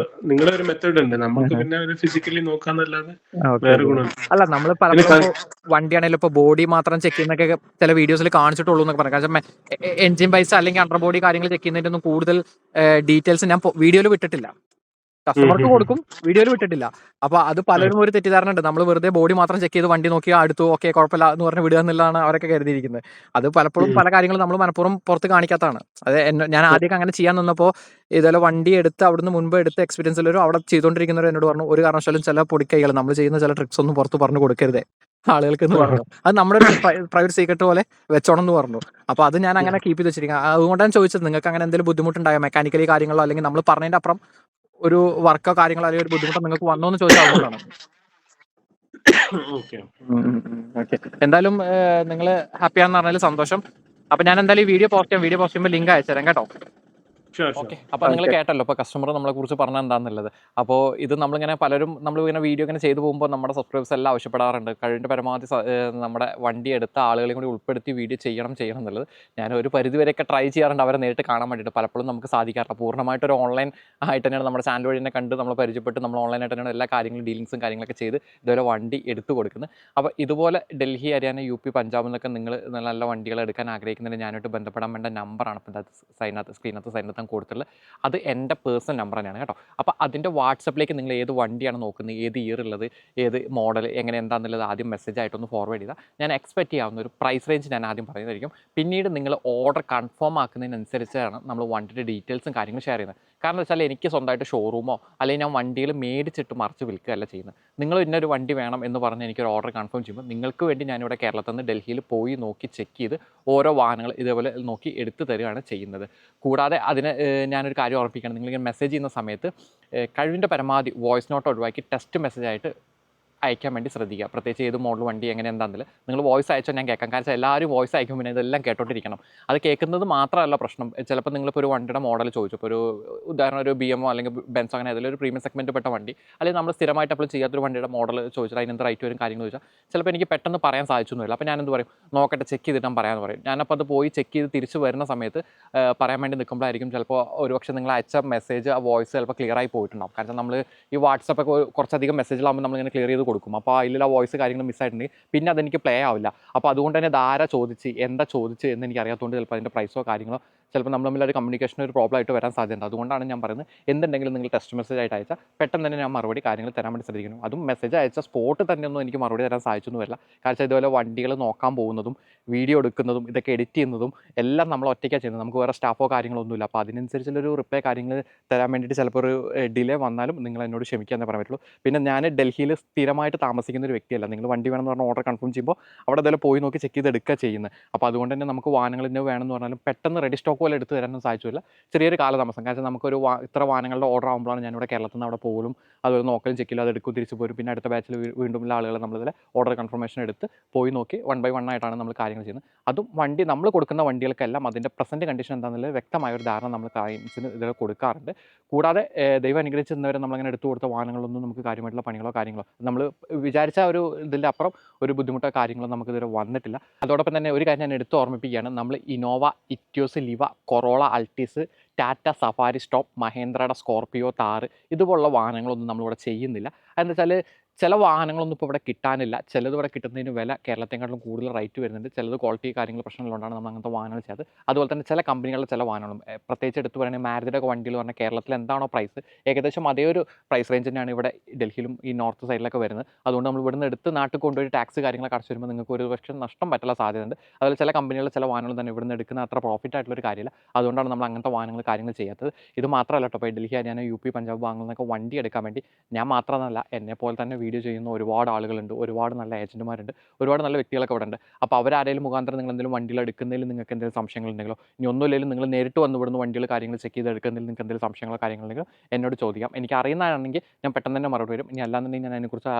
നിങ്ങളുടെ ഒരു മെത്തേഡ് ഉണ്ട്, നമുക്ക് പിന്നെ ഒരു ഫിസിക്കലി നോക്കാന്നല്ലാതെ വേറെ ഗുണം. അല്ല, നമ്മൾ പലപ്പോഴും വണ്ടിയാണെങ്കിലും ഇപ്പൊ ബോഡി മാത്രം ചെക്ക് ചെയ്യുന്നൊക്കെ ചില വീഡിയോസിൽ കാണിച്ചിട്ടുള്ളൂ എന്നൊക്കെ പറയാം. കാരണം എഞ്ചിൻ പൈസ അല്ലെങ്കിൽ അണ്ടർ ബോഡി കാര്യങ്ങൾ ചെക്ക് ചെയ്യുന്നതിന്റെ ഒന്നും കൂടുതൽ ഡീറ്റെയിൽസ് ഞാൻ വീഡിയോയിൽ വിട്ടിട്ടില്ല. കസ്റ്റമർക്ക് കൊടുക്കും, വീഡിയോയിൽ വിട്ടിട്ടില്ല. അപ്പൊ അത് പലരും ഒരു തെറ്റിദ്ധാരണ ഉണ്ട്, നമ്മൾ വെറുതെ ബോഡി മാത്രം ചെക്ക് ചെയ്ത് വണ്ടി നോക്കി അടുത്തു ഓക്കെ കുഴപ്പമില്ല എന്ന് പറഞ്ഞ് വിടുക എന്നുള്ളതാണ് അവരൊക്കെ കരുതിയിരിക്കുന്നത്. അത് പലപ്പോഴും പല കാര്യങ്ങളും നമ്മൾ മനഃപൂർവ്വം പുറത്ത് കാണിക്കാത്തതാണ്. അത് ഞാൻ ആദ്യമൊക്കെ അങ്ങനെ ചെയ്യാൻ നിന്നപ്പോൾ ഇതുപോലെ വണ്ടി എടുത്ത് അവിടുന്ന് മുൻപ് എടുത്ത എക്സ്പീരിയൻസിലൊരു അവിടെ ചെയ്തുകൊണ്ടിരിക്കുന്നവർ എന്നോട് പറഞ്ഞു, ഒരു കാരണവശാലും ചില പൊടിക്കൈകൾ നമ്മൾ ചെയ്യുന്ന ചില ട്രിക്സ് ഒന്നും പുറത്ത് പറഞ്ഞു കൊടുക്കരുതേ ആളുകൾക്ക് എന്ന് പറഞ്ഞു. അത് നമ്മുടെ ഒരു പ്രൈവറ്റ് സീക്രട്ട് പോലെ വെച്ചോണം എന്ന് പറഞ്ഞു. അപ്പൊ അത് ഞാൻ അങ്ങനെ കീപ്പ് ചെയ്ത് വെച്ചിരിക്കുക. അതുകൊണ്ടാണ് ചോദിച്ചത്, നിങ്ങൾക്ക് അങ്ങനെ എന്തെങ്കിലും ബുദ്ധിമുട്ടുണ്ടായോ മെക്കാനിക്കലി കാര്യങ്ങളോ, അല്ലെങ്കിൽ നമ്മൾ പറഞ്ഞതിന്റെ അപ്പുറം ഒരു വർക്കോ കാര്യങ്ങളോ അല്ലെങ്കിൽ ഒരു ബുദ്ധിമുട്ടോ നിങ്ങൾക്ക് വന്നോ എന്ന് ചോദിച്ചാൽ അതുകൊണ്ടാണ്. എന്തായാലും നിങ്ങൾ ഹാപ്പിയാന്ന് പറഞ്ഞാൽ സന്തോഷം. അപ്പൊ ഞാൻ എന്തായാലും വീഡിയോ പോസ്റ്റ് ചെയ്യുമ്പോൾ ലിങ്ക് അയച്ചുതരാം കേട്ടോ. ഓക്കെ, അപ്പോൾ നിങ്ങൾ കേട്ടല്ലോ ഇപ്പോൾ കസ്റ്റമർ നമ്മളെ കുറിച്ച് പറഞ്ഞാൽ എന്താണെന്നുള്ളത്. അപ്പോൾ ഇത് നമ്മളിങ്ങനെ പലരും നമ്മളിങ്ങനെ വീഡിയോ ഇങ്ങനെ ചെയ്തു പോകുമ്പോൾ നമ്മുടെ സബ്സ്ക്രൈബേഴ്സ് എല്ലാം ആവശ്യപ്പെടാറുണ്ട്, കഴിവിൻ്റെ പരമാവധി നമ്മുടെ വണ്ടി എടുത്ത ആളുകളെയും കൂടി ഉൾപ്പെടുത്തി വീഡിയോ ചെയ്യണം എന്നുള്ളത്. ഞാൻ ഒരു പരിധിവരെയൊക്കെ ട്രൈ ചെയ്യാറുണ്ട് അവരെ നേരിട്ട് കാണാൻ വേണ്ടിയിട്ട്. പലപ്പോഴും നമുക്ക് സാധിക്കാറില്ല. പൂർണ്ണമായിട്ടൊരു ഓൺലൈൻ ആയിട്ട് തന്നെയാണ് നമ്മുടെ ചാനൽ വഴി തന്നെ കണ്ട് നമ്മൾ പരിചയപ്പെട്ട് നമ്മൾ ഓൺലൈനായിട്ട് തന്നെയാണ് എല്ലാ കാര്യങ്ങളും ഡീലിങ്സും കാര്യങ്ങളൊക്കെ ചെയ്ത് ഇതുപോലെ വണ്ടി എടുത്തു കൊടുക്കുന്നത്. അപ്പോൾ ഇതുപോലെ ഡൽഹി, ഹരിയാന, UP, പഞ്ചാബിൽ നിന്നൊക്കെ നിങ്ങൾ നല്ല വണ്ടികൾ എടുക്കാൻ ആഗ്രഹിക്കുന്നതിന് ഞാനായിട്ട് ബന്ധപ്പെടാൻ വേണ്ട നമ്പറാണ് ഇപ്പോൾ സ്ക്രീനകത്ത് സൈനത്ത് കൊടുത്തുള്ളത്. അത് എൻ്റെ പേഴ്സണൽ നമ്പർ തന്നെയാണ് കേട്ടോ. അപ്പോൾ അതിൻ്റെ വാട്സപ്പിലേക്ക് നിങ്ങൾ ഏത് വണ്ടിയാണ് നോക്കുന്നത്, ഏത് ഇയർ ഉള്ളത്, ഏത് മോഡൽ, എങ്ങനെ എന്താണെന്നുള്ളത് ആദ്യം മെസ്സേജ് ആയിട്ടൊന്ന് ഫോർവേഡ് ചെയ്താൽ ഞാൻ എക്സ്പെക്ട് ചെയ്യാവുന്ന ഒരു പ്രൈസ് റേഞ്ച് ഞാൻ ആദ്യം പറയുന്നതായിരിക്കും. പിന്നീട് നിങ്ങൾ ഓർഡർ കൺഫേം ആക്കുന്നതിനനുസരിച്ചാണ് നമ്മൾ വണ്ടിയുടെ ഡീറ്റെയിൽസും കാര്യങ്ങളും ഷെയർ ചെയ്യുന്നത്. കാരണം എന്താ വെച്ചാൽ എനിക്ക് സ്വന്തമായിട്ട് ഷോറൂമോ അല്ലെങ്കിൽ ഞാൻ വണ്ടികൾ മേടിച്ചിട്ട് മറിച്ച് വിൽക്കുകയല്ല ചെയ്യുന്നത്. നിങ്ങൾ ഇന്നൊരു വണ്ടി വേണം എന്ന് പറഞ്ഞ് എനിക്കൊരു ഓർഡർ കൺഫേം ചെയ്യുമ്പോൾ നിങ്ങൾക്ക് വേണ്ടി ഞാനിവിടെ കേരളത്തിൽ നിന്ന് ഡൽഹിയിൽ പോയി നോക്കി ചെക്ക് ചെയ്ത് ഓരോ വാഹനങ്ങൾ ഇതേപോലെ നോക്കി എടുത്തു തരികയാണ് ചെയ്യുന്നത്. കൂടാതെ അതിന് ഞാനൊരു കാര്യം ഓർമ്മിപ്പിക്കണം, നിങ്ങളിങ്ങനെ മെസ്സേജ് ചെയ്യുന്ന സമയത്ത് കഴിവിൻ്റെ പരമാവധി വോയിസ് നോട്ട് ഒഴിവാക്കി ടെക്സ്റ്റ് മെസ്സേജായിട്ട് അയക്കാൻ വേണ്ടി ശ്രദ്ധിക്കുക. പ്രത്യേകിച്ച് ഏത് മോഡൽ വണ്ടി എങ്ങനെ എന്താണെന്നില്ല നിങ്ങൾ വോയിസ് അയച്ചാൽ ഞാൻ കേൾക്കാം. കാരണം എല്ലാവരും വോയിസ് അയക്കും, പിന്നെ ഇതെല്ലാം കേട്ടോണ്ടിരിക്കണം. അത് കേൾക്കുന്നത് മാത്രമല്ല പ്രശ്നം. ചിലപ്പോൾ നിങ്ങളിപ്പോൾ ഒരു വണ്ടിയുടെ മോഡൽ ചോദിച്ചു, ഇപ്പോൾ ഒരു ഉദാഹരണം ഒരു BMO അല്ലെങ്കിൽ ബെൻസോ അങ്ങനെ ഏതെങ്കിലും ഒരു പ്രീമിയം സെഗ്മെൻറ്റ് പെട്ട വണ്ടി, അല്ലെങ്കിൽ നമ്മൾ സ്ഥിരമായിട്ട് അപ്പോൾ ചെയ്യാത്തൊരു വണ്ടിയുടെ മോഡൽ ചോദിച്ചാൽ അതിനെന്ത് റേറ്റ് വരും കാര്യങ്ങൾ ചോദിച്ചാൽ ചിലപ്പോൾ എനിക്ക് പെട്ടെന്ന് പറയാൻ സാധിച്ചൊന്നുമില്ല. അപ്പോൾ ഞാനെന്ത് പറയും, നോക്കട്ടെ ചെക്ക് ചെയ്തിട്ട് ഞാൻ പറയാമെന്ന് പറയും. ഞാനപ്പോൾ അത് പോയി ചെക്ക് ചെയ്ത് തിരിച്ച് വരുന്ന സമയത്ത് പറയാൻ വേണ്ടി നിൽക്കുമ്പോഴായിരിക്കും ചിലപ്പോൾ ഒരുപക്ഷെ നിങ്ങൾ അയച്ച മെസ്സേജ് ആ വോയിസ് ചിലപ്പോൾ ക്ലിയർ ആയി പോയിട്ടുണ്ടാവും. കാരണം നമ്മൾ ഈ വാട്സപ്പൊക്കെ കുറച്ചധികം മെസ്സേജിലാകുമ്പോൾ നമ്മളിങ്ങനെ ക്ലിയർ ചെയ്ത് കൊടുക്കും. അപ്പോൾ അതിൽ ആ വോയിസ് കാര്യങ്ങൾ മിസ്സായിട്ടുണ്ടെങ്കിൽ പിന്നെ അതെനിക്ക് പ്ലേ ആവില്ല. അപ്പോൾ അതുകൊണ്ട് തന്നെ ധാരാ ചോദിച്ച് എന്താ ചോദിച്ച് എന്ന് എനിക്ക് അറിയാത്തതുകൊണ്ട് ചിലപ്പോൾ അതിൻ്റെ പ്രൈസോ കാര്യങ്ങളോ ചിലപ്പോൾ നമ്മൾ തമ്മിൽ ഒരു കമ്മ്യൂണിക്കേഷൻ ഒരു പ്രോബ്ലം ആയിട്ട് വരാൻ സാധ്യതയുണ്ട്. അതുകൊണ്ടാണ് ഞാൻ പറയുന്നത്, എന്തുണ്ടെങ്കിലും നിങ്ങൾ ടെക്സ്റ്റ് മെസ്സേജ് ആയിട്ട് അയച്ചാൽ പെട്ടെന്ന് തന്നെ ഞാൻ മറുപടി കാര്യങ്ങൾ തരാൻ വേണ്ടി ശ്രദ്ധിക്കുന്നു. അതും മെസ്സേജ് അയച്ച സ്പോട്ട് തന്നെ ഒന്നും എനിക്ക് മറുപടി തരാൻ സാധിച്ചൊന്നും വരില്ല. കാരണം ഇതുപോലെ വണ്ടികൾ നോക്കാൻ പോകുന്നതും വീഡിയോ എടുക്കുന്നതും ഇതൊക്കെ എഡിറ്റ് ചെയ്യുന്നതും എല്ലാം നമ്മൾ ഒറ്റയ്ക്കാണ് ചെയ്യുന്നത്. നമുക്ക് വേറെ സ്റ്റാഫോ കാര്യങ്ങളൊന്നുമില്ല. അപ്പോൾ അതിനനുസരിച്ചുള്ളൊരു റിപ്ലൈ കാര്യങ്ങൾ തരാൻ വേണ്ടിയിട്ട് ചിലപ്പോൾ ഒരു ഡിലേ വന്നാലും നിങ്ങൾ എന്നോട് ക്ഷമിക്കാമെന്നേ പറയാൻ പറ്റുള്ളൂ. പിന്നെ ഞാൻ ഡൽഹിയിൽ സ്ഥിരമായിട്ട് താമസിക്കുന്ന ഒരു വ്യക്തിയല്ല. നിങ്ങൾ വണ്ടി വേണമെന്ന് പറഞ്ഞാൽ ഓർഡർ കൺഫേം ചെയ്യുമ്പോൾ അവിടെ ഇതുപോലെ പോയി നോക്കി ചെക്ക് ചെയ്ത് എടുക്കുക ചെയ്യുന്നത്. അപ്പോൾ അതുകൊണ്ട് തന്നെ നമുക്ക് വാഹനങ്ങൾ ഇന്ന് വേണമെന്ന് പറഞ്ഞാലും പെട്ടെന്ന് റെഡി സ്റ്റോക്ക് പോലെ എടുത്ത് തരാനൊന്നും സാധിച്ചില്ല. ചെറിയൊരു കാലതാമസം. കാരണം നമുക്കൊരു ഇത്ര വാഹനങ്ങളുടെ ഓർഡർ ആകുമ്പോഴാണ് ഞാനിവിടെ കേരളത്തിൽ നിന്ന് അവിടെ പോലും അതുപോലെ നോക്കലും ചെക്കില്ല, അത് എടുക്കും തിരിച്ച് പോരും. പിന്നെ അടുത്ത ബാച്ചിൽ വീണ്ടും ഉള്ള ആളുകൾ നമ്മളിതിൽ ഓർഡർ കൺഫർമേഷൻ എടുത്ത് പോയി നോക്കി 1 by 1 ആയിട്ടാണ് നമ്മൾ കാര്യങ്ങൾ ചെയ്യുന്നത്. അതും വണ്ടി നമ്മൾ കൊടുക്കുന്ന വണ്ടികൾക്കെല്ലാം അതിൻ്റെ പ്രസൻറ്റ് കണ്ടീഷൻ എന്താണെന്നുള്ളത് വ്യക്തമായ ഒരു ധാരണ നമ്മൾ ക്ലയൻസിന് ഇതിൽ കൊടുക്കാറുണ്ട്. കൂടാതെ ദൈവം അനുഗ്രഹിച്ചെന്നവരെ നമ്മളങ്ങനെ എടുത്തു കൊടുത്ത വാഹനങ്ങളൊന്നും നമുക്ക് കാര്യമായിട്ടുള്ള പണികളോ കാര്യങ്ങളോ നമ്മൾ വിചാരിച്ച ഒരു ഇതിൻ്റെ അപ്പുറം ഒരു ബുദ്ധിമുട്ടോ കാര്യങ്ങളോ നമുക്കിതുവരെ വന്നിട്ടില്ല. അതോടൊപ്പം തന്നെ ഒരു കാര്യം ഞാൻ എടുത്ത് ഓർമ്മിപ്പിക്കുകയാണ്, നമ്മൾ Innova, Etios, Liva, Corolla, Altis, Tata Safari stop, മഹേന്ദ്രയുടെ സ്കോർപിയോ, താർ ഇതുപോലുള്ള വാഹനങ്ങളൊന്നും നമ്മളിവിടെ ചെയ്യുന്നില്ല. അതെന്താ വെച്ചാൽ ചില വാഹനങ്ങളൊന്നും ഇപ്പോൾ ഇവിടെ കിട്ടാനില്ല. ചിലത് ഇവിടെ കിട്ടുന്നതിന് വില കേരളത്തെക്കാളും കൂടുതൽ റേറ്റ് വരുന്നുണ്ട്. ചിലത് ക്വാളിറ്റി കാര്യങ്ങൾ പ്രശ്നങ്ങളുകൊണ്ടാണ് നമ്മൾ അങ്ങനത്തെ വാഹനങ്ങൾ ചെയ്തത്. അതുപോലെ തന്നെ ചില കമ്പനികളുടെ ചില വാഹനങ്ങളും പ്രത്യേകിച്ച് എടുത്ത് പറയുകയാണെങ്കിൽ മാരുതിയുടെ ഒക്കെ വണ്ടികൾ പറഞ്ഞാൽ കേരളത്തിൽ എന്താണോ പ്രൈസ് ഏകദേശം അതേ ഒരു പ്രൈസ് റേഞ്ച് തന്നെയാണ് ഇവിടെ ഡൽഹിയിലും ഈ നോർത്ത് സൈഡിലൊക്കെ വരുന്നത്. അതുകൊണ്ട് നമ്മൾ ഇവിടുന്ന് എടുത്ത് നാട്ടിൽ കൊണ്ടുപോയി ടാക്സ് കാര്യങ്ങളൊക്കെ അടച്ചു വരുമ്പോൾ നിങ്ങൾക്ക് ഒരു പക്ഷേ നഷ്ടം പറ്റുള്ള സാധ്യതയുണ്ട്. അതുപോലെ ചില കമ്പനികളുടെ ചില വാഹനങ്ങൾ തന്നെ ഇവിടുന്ന് എടുക്കുന്ന അത്ര പ്രോഫിറ്റ് ആയിട്ടുള്ള ഒരു കാര്യമില്ല. അതുകൊണ്ടാണ് നമ്മൾ അങ്ങനത്തെ വാഹനങ്ങൾ കാര്യങ്ങൾ ചെയ്യാത്തത്. ഇത് മാത്രമല്ല കേട്ടോ, ഇപ്പോൾ ഡൽഹി, ഹരിയാന, യു പി, പഞ്ചാബ് ഭാഗങ്ങളിലൊക്കെ വണ്ടി എടുക്കാൻ വേണ്ടി ഞാൻ മാത്രമല്ല എന്നെപ്പോലെ തന്നെ വീഡിയോ ചെയ്യുന്ന ഒരുപാട് ആളുകളുണ്ട്, ഒരുപാട് നല്ല ഏജന്റുമാരുണ്ട്, ഒരുപാട് നല്ല വ്യക്തികളൊക്കെ ഇവിടെ ഉണ്ട്. അപ്പോൾ അവരാരെങ്കിലും മുഖാന്തരം നിങ്ങൾ എന്തെങ്കിലും വണ്ടികൾ എടുക്കുന്നതിൽ നിങ്ങൾക്ക് എന്തെങ്കിലും സംശയങ്ങളുണ്ടെങ്കിലോ ഇനി ഒന്നുമില്ലെങ്കിലും നിങ്ങൾ നേരിട്ട് വന്ന് ഇവിടുന്ന് വണ്ടികൾ കാര്യങ്ങൾ ചെക്ക് ചെയ്ത് എടുക്കുന്നതിൽ നിങ്ങൾക്ക് എന്തെങ്കിലും സംശയങ്ങളോ കാര്യങ്ങളുണ്ടെങ്കിലോ എന്നോട് ചോദിക്കാം. എനിക്ക് അറിയുന്നതാണെങ്കിൽ ഞാൻ പെട്ടെന്ന് തന്നെ മറുപടി വരും. ഇനി അല്ലാന്നുണ്ടെങ്കിൽ ഞാൻ അതിനെക്കുറിച്ച്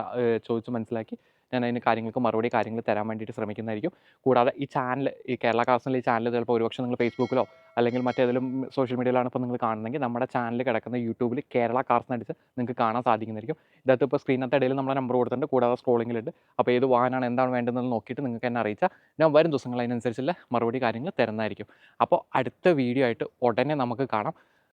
ചോദിച്ച് മനസ്സിലാക്കി ഞാൻ അതിന് കാര്യങ്ങൾക്ക് മറുപടി കാര്യങ്ങൾ തരാൻ വേണ്ടിയിട്ട് ശ്രമിക്കുന്നതായിരിക്കും. കൂടാതെ ഈ ചാനൽ, ഈ കേരള കാർസിലെ ഈ ചാനൽ ചിലപ്പോൾ ഒരുപക്ഷെ നിങ്ങൾ ഫേസ്ബുക്കിലോ അല്ലെങ്കിൽ മറ്റേതെങ്കിലും സോഷ്യൽ മീഡിയയിലാണ് ഇപ്പോൾ നിങ്ങൾ കാണുന്നതെങ്കിൽ നമ്മുടെ ചാനൽ കിടക്കുന്ന യൂട്യൂബിൽ കേരള കാർസ് അടിച്ച് നിങ്ങൾക്ക് കാണാൻ സാധിക്കുന്നതായിരിക്കും. ഇതിനകത്ത് ഇപ്പോൾ സ്ക്രീനകത്ത് ഇടയിൽ നമ്മുടെ നമ്പർ കൊടുത്തിട്ടുണ്ട്, കൂടാതെ സ്ക്രോളിങ്ങിലുണ്ട്. അപ്പോൾ ഏത് വാഹനമാണ് എന്താണ് വേണ്ടതെന്ന് നോക്കിയിട്ട് നിങ്ങൾക്ക് എന്നെ അറിയിച്ചാൽ ഞാൻ വരും ദിവസങ്ങൾ അതിനനുസരിച്ചുള്ള മറുപടി കാര്യങ്ങൾ തരുന്നതായിരിക്കും. അപ്പോൾ അടുത്ത വീഡിയോ ആയിട്ട് ഉടനെ നമുക്ക് കാണാം.